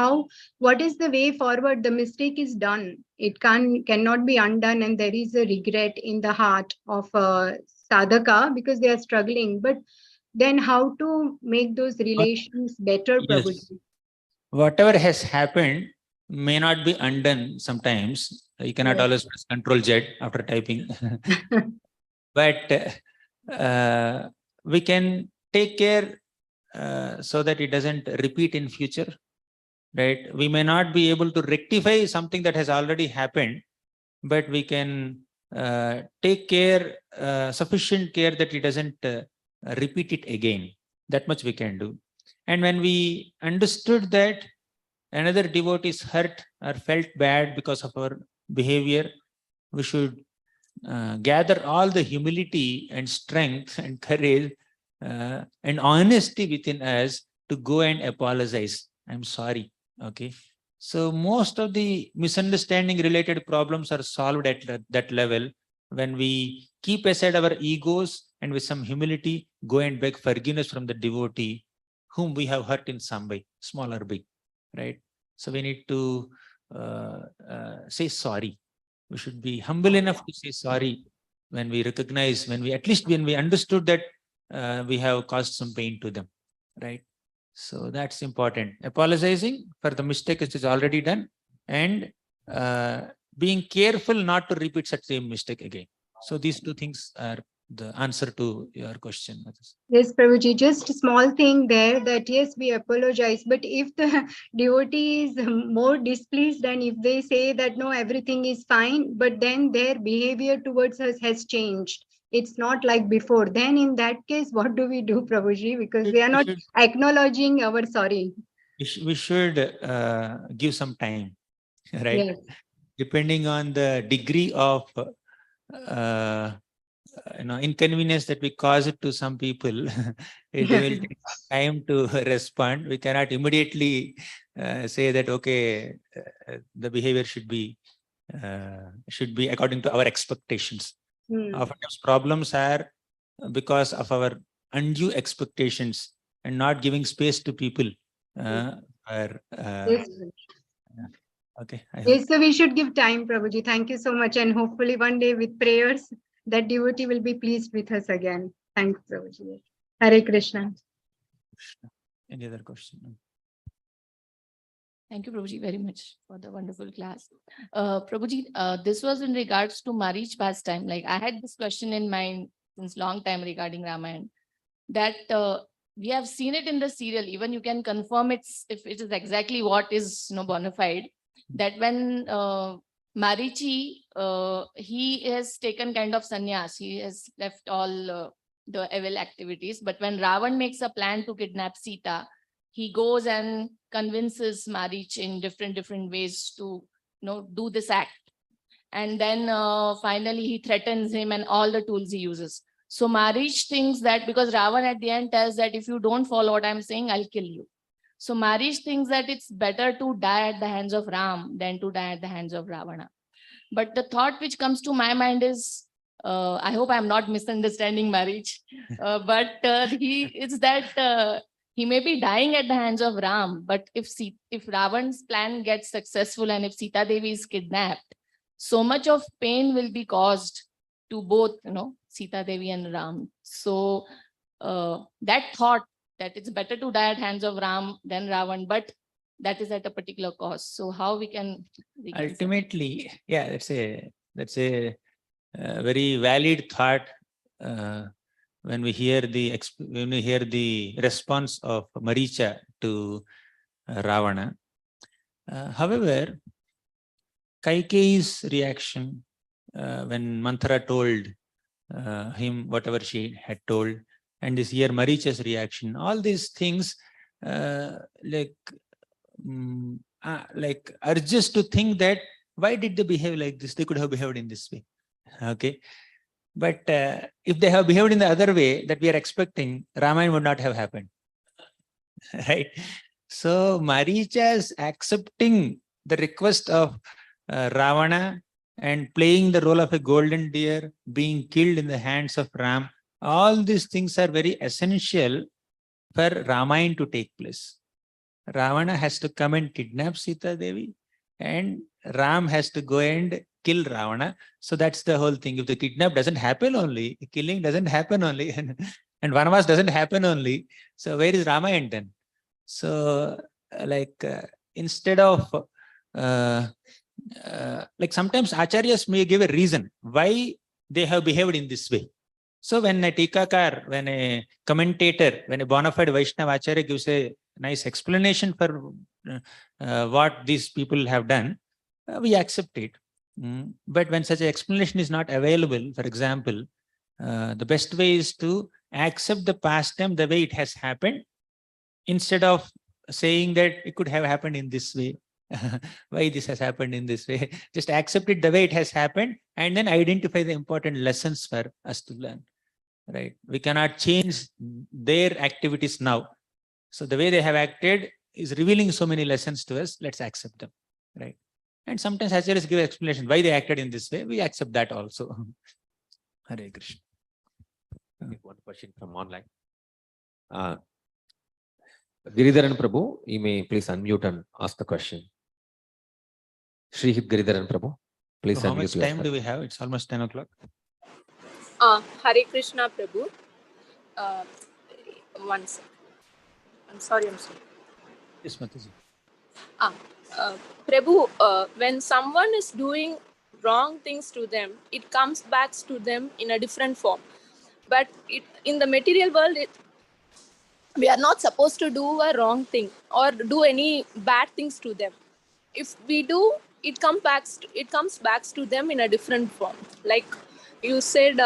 what is the way forward? The mistake is done. It cannot be undone, and there is a regret in the heart of sadhaka because they are struggling. But then how to make those relations better, Prabhuji? Yes. Whatever has happened may not be undone sometimes. You cannot always press Control Z after typing. But we can take care so that it doesn't repeat in future, right? We may not be able to rectify something that has already happened, but we can take care, sufficient care that it doesn't repeat it again. That much we can do. And when we understood that another devotee is hurt or felt bad because of our behavior, we should gather all the humility and strength and courage and honesty within us to go and apologize. I'm sorry. Okay. So most of the misunderstanding related problems are solved at that level when we keep aside our egos and with some humility go and beg forgiveness from the devotee whom we have hurt in some way, small or big, right? So we need to say sorry. We should be humble enough to say sorry when we recognize, at least when we understood that we have caused some pain to them, right? So that's important. Apologizing for the mistake which is already done and being careful not to repeat such same mistake again. So these two things are the answer to your question. Yes, Prabhuji, just a small thing there that yes, we apologize. But if the devotee is more displeased and if they say that no, everything is fine, but then their behavior towards us has changed. It's not like before. Then in that case, what do we do, Prabhuji? Because we are not acknowledging our sorry. We should give some time, right? Yes. Depending on the degree of inconvenience that we cause it to some people, they will take time to respond. We cannot immediately say that okay, the behavior should be according to our expectations. Oftentimes problems are because of our undue expectations and not giving space to people. Yes. Okay. Yes, so we should give time, Prabhuji. Thank you so much. And hopefully one day with prayers, that devotee will be pleased with us again. Thanks, Prabhuji. Hare Krishna. Any other question? Thank you, Prabhuji, very much for the wonderful class. Prabhuji, this was in regards to Marich pastime. Like I had this question in mind since long time regarding Ramayana, that we have seen it in the serial. Even you can confirm if it is exactly what is bona fide. That when Marichi, he has taken kind of sannyas. He has left all the evil activities. But when Ravan makes a plan to kidnap Sita, he goes and convinces Marich in different ways to do this act. And then finally he threatens him and all the tools he uses. So Marich thinks that because Ravan at the end tells that if you don't follow what I'm saying, I'll kill you. So Marich thinks that it's better to die at the hands of Ram than to die at the hands of Ravana. But the thought which comes to my mind is, I hope I'm not misunderstanding Marich, but it's that he may be dying at the hands of Ram, but if Ravan's plan gets successful and if Sita Devi is kidnapped, so much of pain will be caused to both, Sita Devi and Ram. So that thought that it's better to die at hands of Ram than Ravan, but that is at a particular cost. So how we can ultimately, yeah, that's a very valid thought when we hear the response of Maricha to Ravana. However, Kaikeyi's reaction when Manthara told him whatever she had told, and this here Maricha's reaction, all these things like urges to think that why did they behave like this? They could have behaved in this way. Okay. But if they have behaved in the other way that we are expecting, Ramayana would not have happened. Right? So Maricha's accepting the request of Ravana and playing the role of a golden deer, being killed in the hands of Ram, all these things are very essential for Ramayana to take place. Ravana has to come and kidnap Sita Devi, and Ram has to go and kill Ravana. So that's the whole thing. If the kidnap doesn't happen only, killing doesn't happen only, and Vanavas doesn't happen only, so where is Ramayana then? So instead of sometimes acharyas may give a reason why they have behaved in this way. So when a tikakar, when a commentator, when a bona fide Vaishnava acharya gives a nice explanation for what these people have done, we accept it. But when such an explanation is not available, for example, the best way is to accept the pastime the way it has happened, instead of saying that it could have happened in this way. Why this has happened in this way? Just accept it the way it has happened and then identify the important lessons for us to learn. Right? We cannot change their activities now. So the way they have acted is revealing so many lessons to us. Let's accept them. Right? And sometimes acharyas give explanation why they acted in this way. We accept that also. Hare Krishna. One question from online. Giridharan Prabhu, you may please unmute and ask the question. Srihit Giridharan Prabhu, please So how unmute much yourself. time do we have? It's almost 10 o'clock. Hare Krishna Prabhu. One second. I'm sorry. Yes, Mataji. Prabhu, when someone is doing wrong things to them, it comes back to them in a different form. But in the material world, we are not supposed to do a wrong thing or do any bad things to them. If we do, it comes back to them in a different form. Like you said,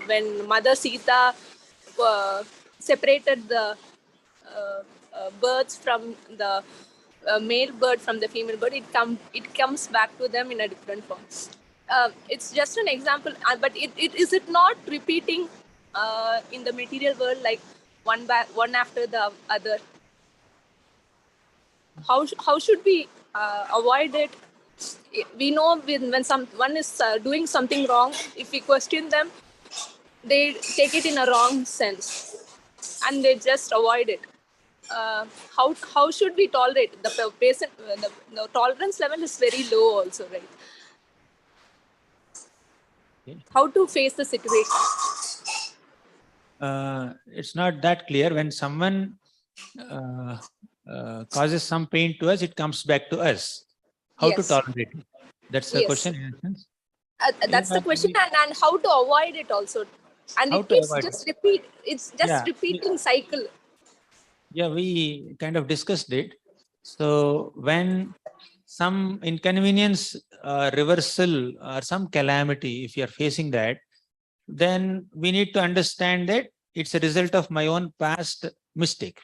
when Mother Sita separated the birds from the male bird from the female bird, it comes back to them in a different form. It's just an example, but is it not repeating in the material world, like one after the other? How should we avoid it? We know when someone is doing something wrong, if we question them, they take it in a wrong sense and they just avoid it. How should we tolerate? The patient, the tolerance level is very low also, right? Okay. How to face the situation? It's not that clear. When someone causes some pain to us, it comes back to us. How to Yes. tolerate it? That's the Yes. question in essence. That's the question, and how to avoid it also. And How it to keeps avoid just repeat. It's just Yeah. repeating cycle. Yeah, we kind of discussed it. So when some inconvenience, reversal, or some calamity, if you are facing that, then we need to understand that it's a result of my own past mistake.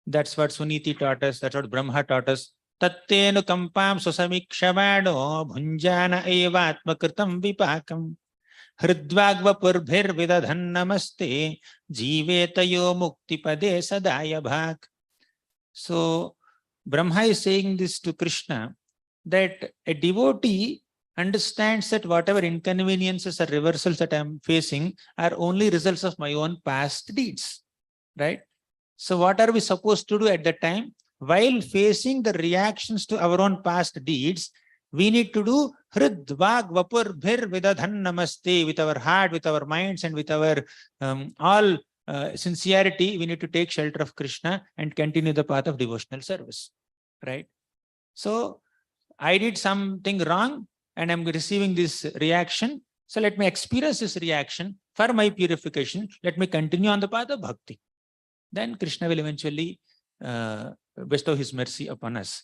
That's what Suniti taught us. That's what Brahma taught us. Tattenu kampam susamikshavado bhunjana eva atmakritam vipakam hridvagva purbhir vidadhan namaste jivetayo muktipade sadaya bhak. So Brahma is saying this to Krishna, that a devotee understands that whatever inconveniences or reversals that I am facing are only results of my own past deeds, right? So what are we supposed to do at that time? While facing the reactions to our own past deeds, we need to do hridvag vapur bhir vidadhan namaste, with our heart, with our minds, and with our all sincerity. We need to take shelter of Krishna and continue the path of devotional service, right? So I did something wrong and I'm receiving this reaction. So let me experience this reaction for my purification. Let me continue on the path of bhakti. Then Krishna will eventually bestow his mercy upon us.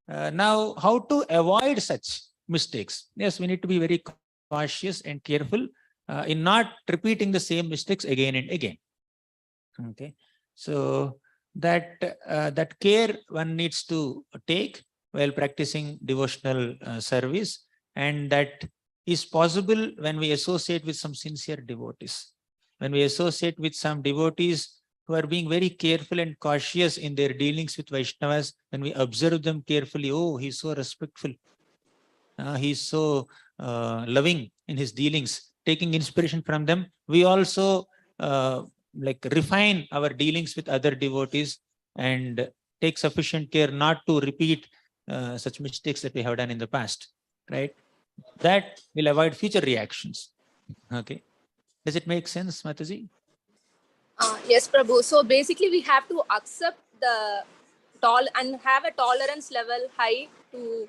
Now, how to avoid such mistakes? Yes, we need to be very cautious and careful in not repeating the same mistakes again and again. Okay, so that care one needs to take while practicing devotional service, and that is possible when we associate with some sincere devotees. When we associate with some devotees who are being very careful and cautious in their dealings with Vaishnavas, when we observe them carefully, oh, he's so respectful, he's so loving in his dealings, taking inspiration from them, we also like refine our dealings with other devotees and take sufficient care not to repeat such mistakes that we have done in the past, right? That will avoid future reactions. Okay. Does it make sense, Mataji? Yes, Prabhu. So basically, we have to accept the and have a tolerance level high to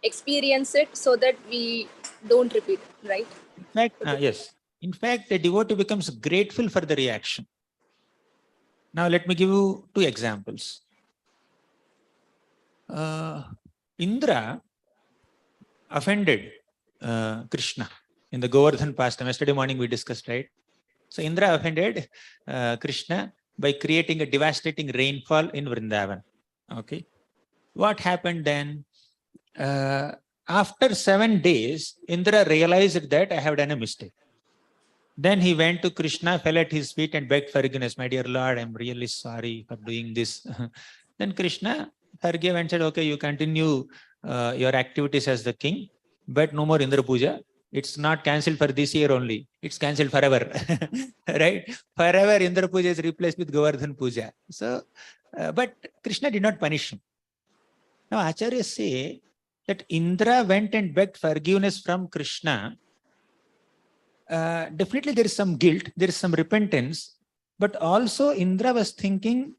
experience it, so that we don't repeat, right? In fact, yes. In fact, a devotee becomes grateful for the reaction. Now, let me give you two examples. Indra offended Krishna in the Govardhan pastime. Yesterday morning we discussed, right? So Indra offended Krishna by creating a devastating rainfall in Vrindavan. Okay. What happened then? After 7 days, Indra realized that I have done a mistake. Then he went to Krishna, fell at his feet and begged forgiveness. My dear Lord, I'm really sorry for doing this. Then Krishna forgave and said, okay, you continue your activities as the king, but no more Indra Puja. It's not cancelled for this year only. It's cancelled forever. Right? Forever Indra Puja is replaced with Govardhan Puja. So, but Krishna did not punish him. Now Acharyas say that Indra went and begged forgiveness from Krishna. Definitely there is some guilt, there is some repentance, but also Indra was thinking,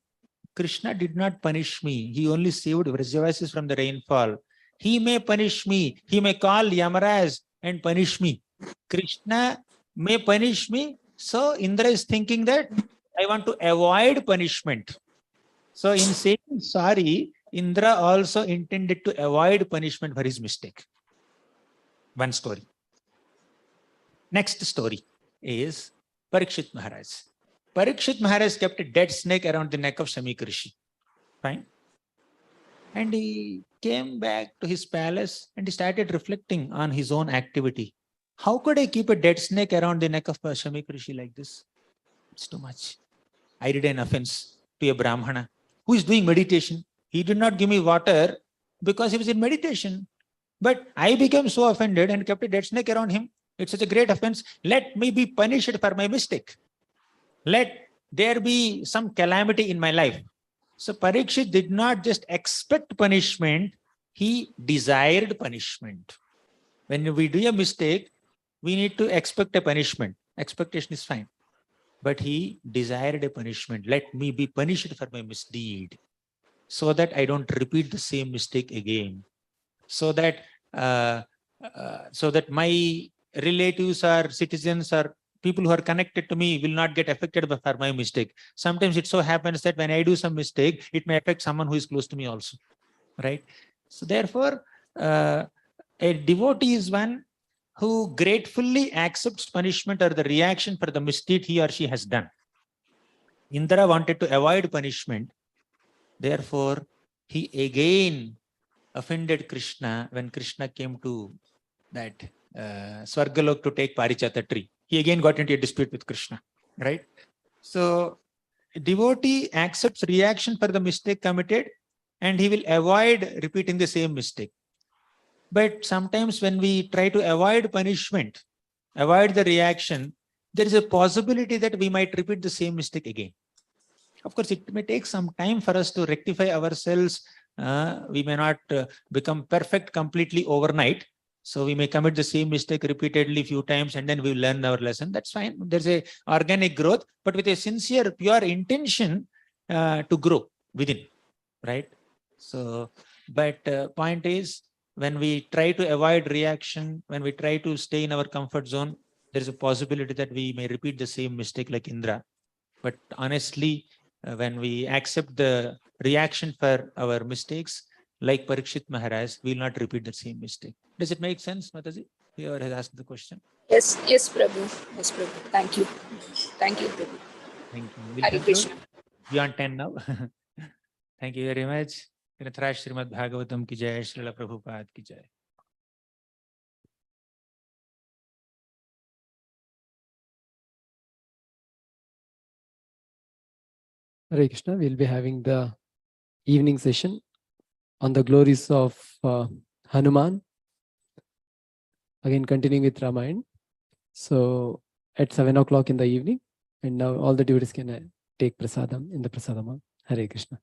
Krishna did not punish me. He only saved Vrajavasis from the rainfall. He may punish me. He may call Yamaraj and punish me. Krishna may punish me. So Indra is thinking that I want to avoid punishment. So in saying sorry, Indra also intended to avoid punishment for his mistake. One story. Next story is Parikshit Maharaj. Parikshit Maharaj kept a dead snake around the neck of Shamik Rishi. Fine. And he came back to his palace and he started reflecting on his own activity. How could I keep a dead snake around the neck of Shamik Rishi like this? It's too much. I did an offense to a Brahmana who is doing meditation. He did not give me water because he was in meditation. But I became so offended and kept a dead snake around him. It's such a great offense. Let me be punished for my mistake. Let there be some calamity in my life. So Parikshit did not just expect punishment, he desired punishment. When we do a mistake, we need to expect a punishment. Expectation is fine. But he desired a punishment. Let me be punished for my misdeed, so that I don't repeat the same mistake again. So that my relatives or citizens or people who are connected to me will not get affected for my mistake. Sometimes it so happens that when I do some mistake, it may affect someone who is close to me also, right? So therefore, a devotee is one who gratefully accepts punishment or the reaction for the misdeed he or she has done. Indra wanted to avoid punishment. Therefore, he again offended Krishna when Krishna came to that Swargalok to take Parichata tree. He again got into a dispute with Krishna, right? So, a devotee accepts reaction for the mistake committed and he will avoid repeating the same mistake. But sometimes when we try to avoid punishment, avoid the reaction, there is a possibility that we might repeat the same mistake again. Of course, it may take some time for us to rectify ourselves. We may not become perfect completely overnight. So we may commit the same mistake repeatedly a few times and then we learn our lesson. That's fine. There's a organic growth, but with a sincere, pure intention to grow within, right? So, but point is, when we try to avoid reaction, when we try to stay in our comfort zone, there is a possibility that we may repeat the same mistake like Indra. But honestly, when we accept the reaction for our mistakes, like Parikshit Maharaj, we will not repeat the same mistake. Does it make sense, Mataji? Whoever has asked the question. Yes, yes, Prabhu. Yes, Prabhu. Thank you. Thank you, Prabhu. Thank you. We'll Hare conclude. Krishna. Beyond 10 now. Thank you very much. Grathrash Srimad Bhagavatam ki jai, Srila Prabhupada ki jai. Hare Krishna, we'll be having the evening session on the glories of Hanuman. Again, continuing with Ramayana. So at 7 o'clock in the evening, and now all the devotees can take prasadam in the prasadam. Hare Krishna.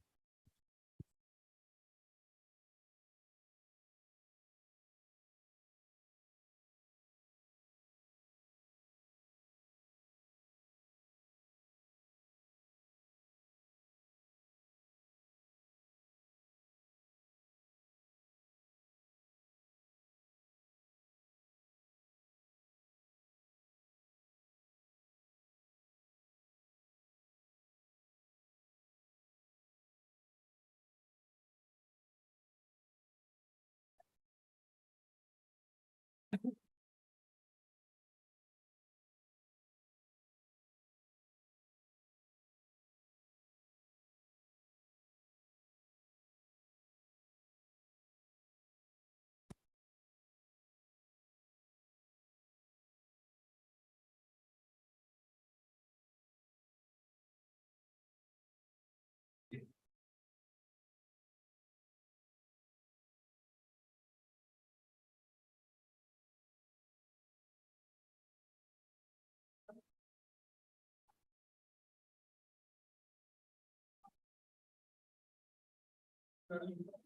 Prabhuji.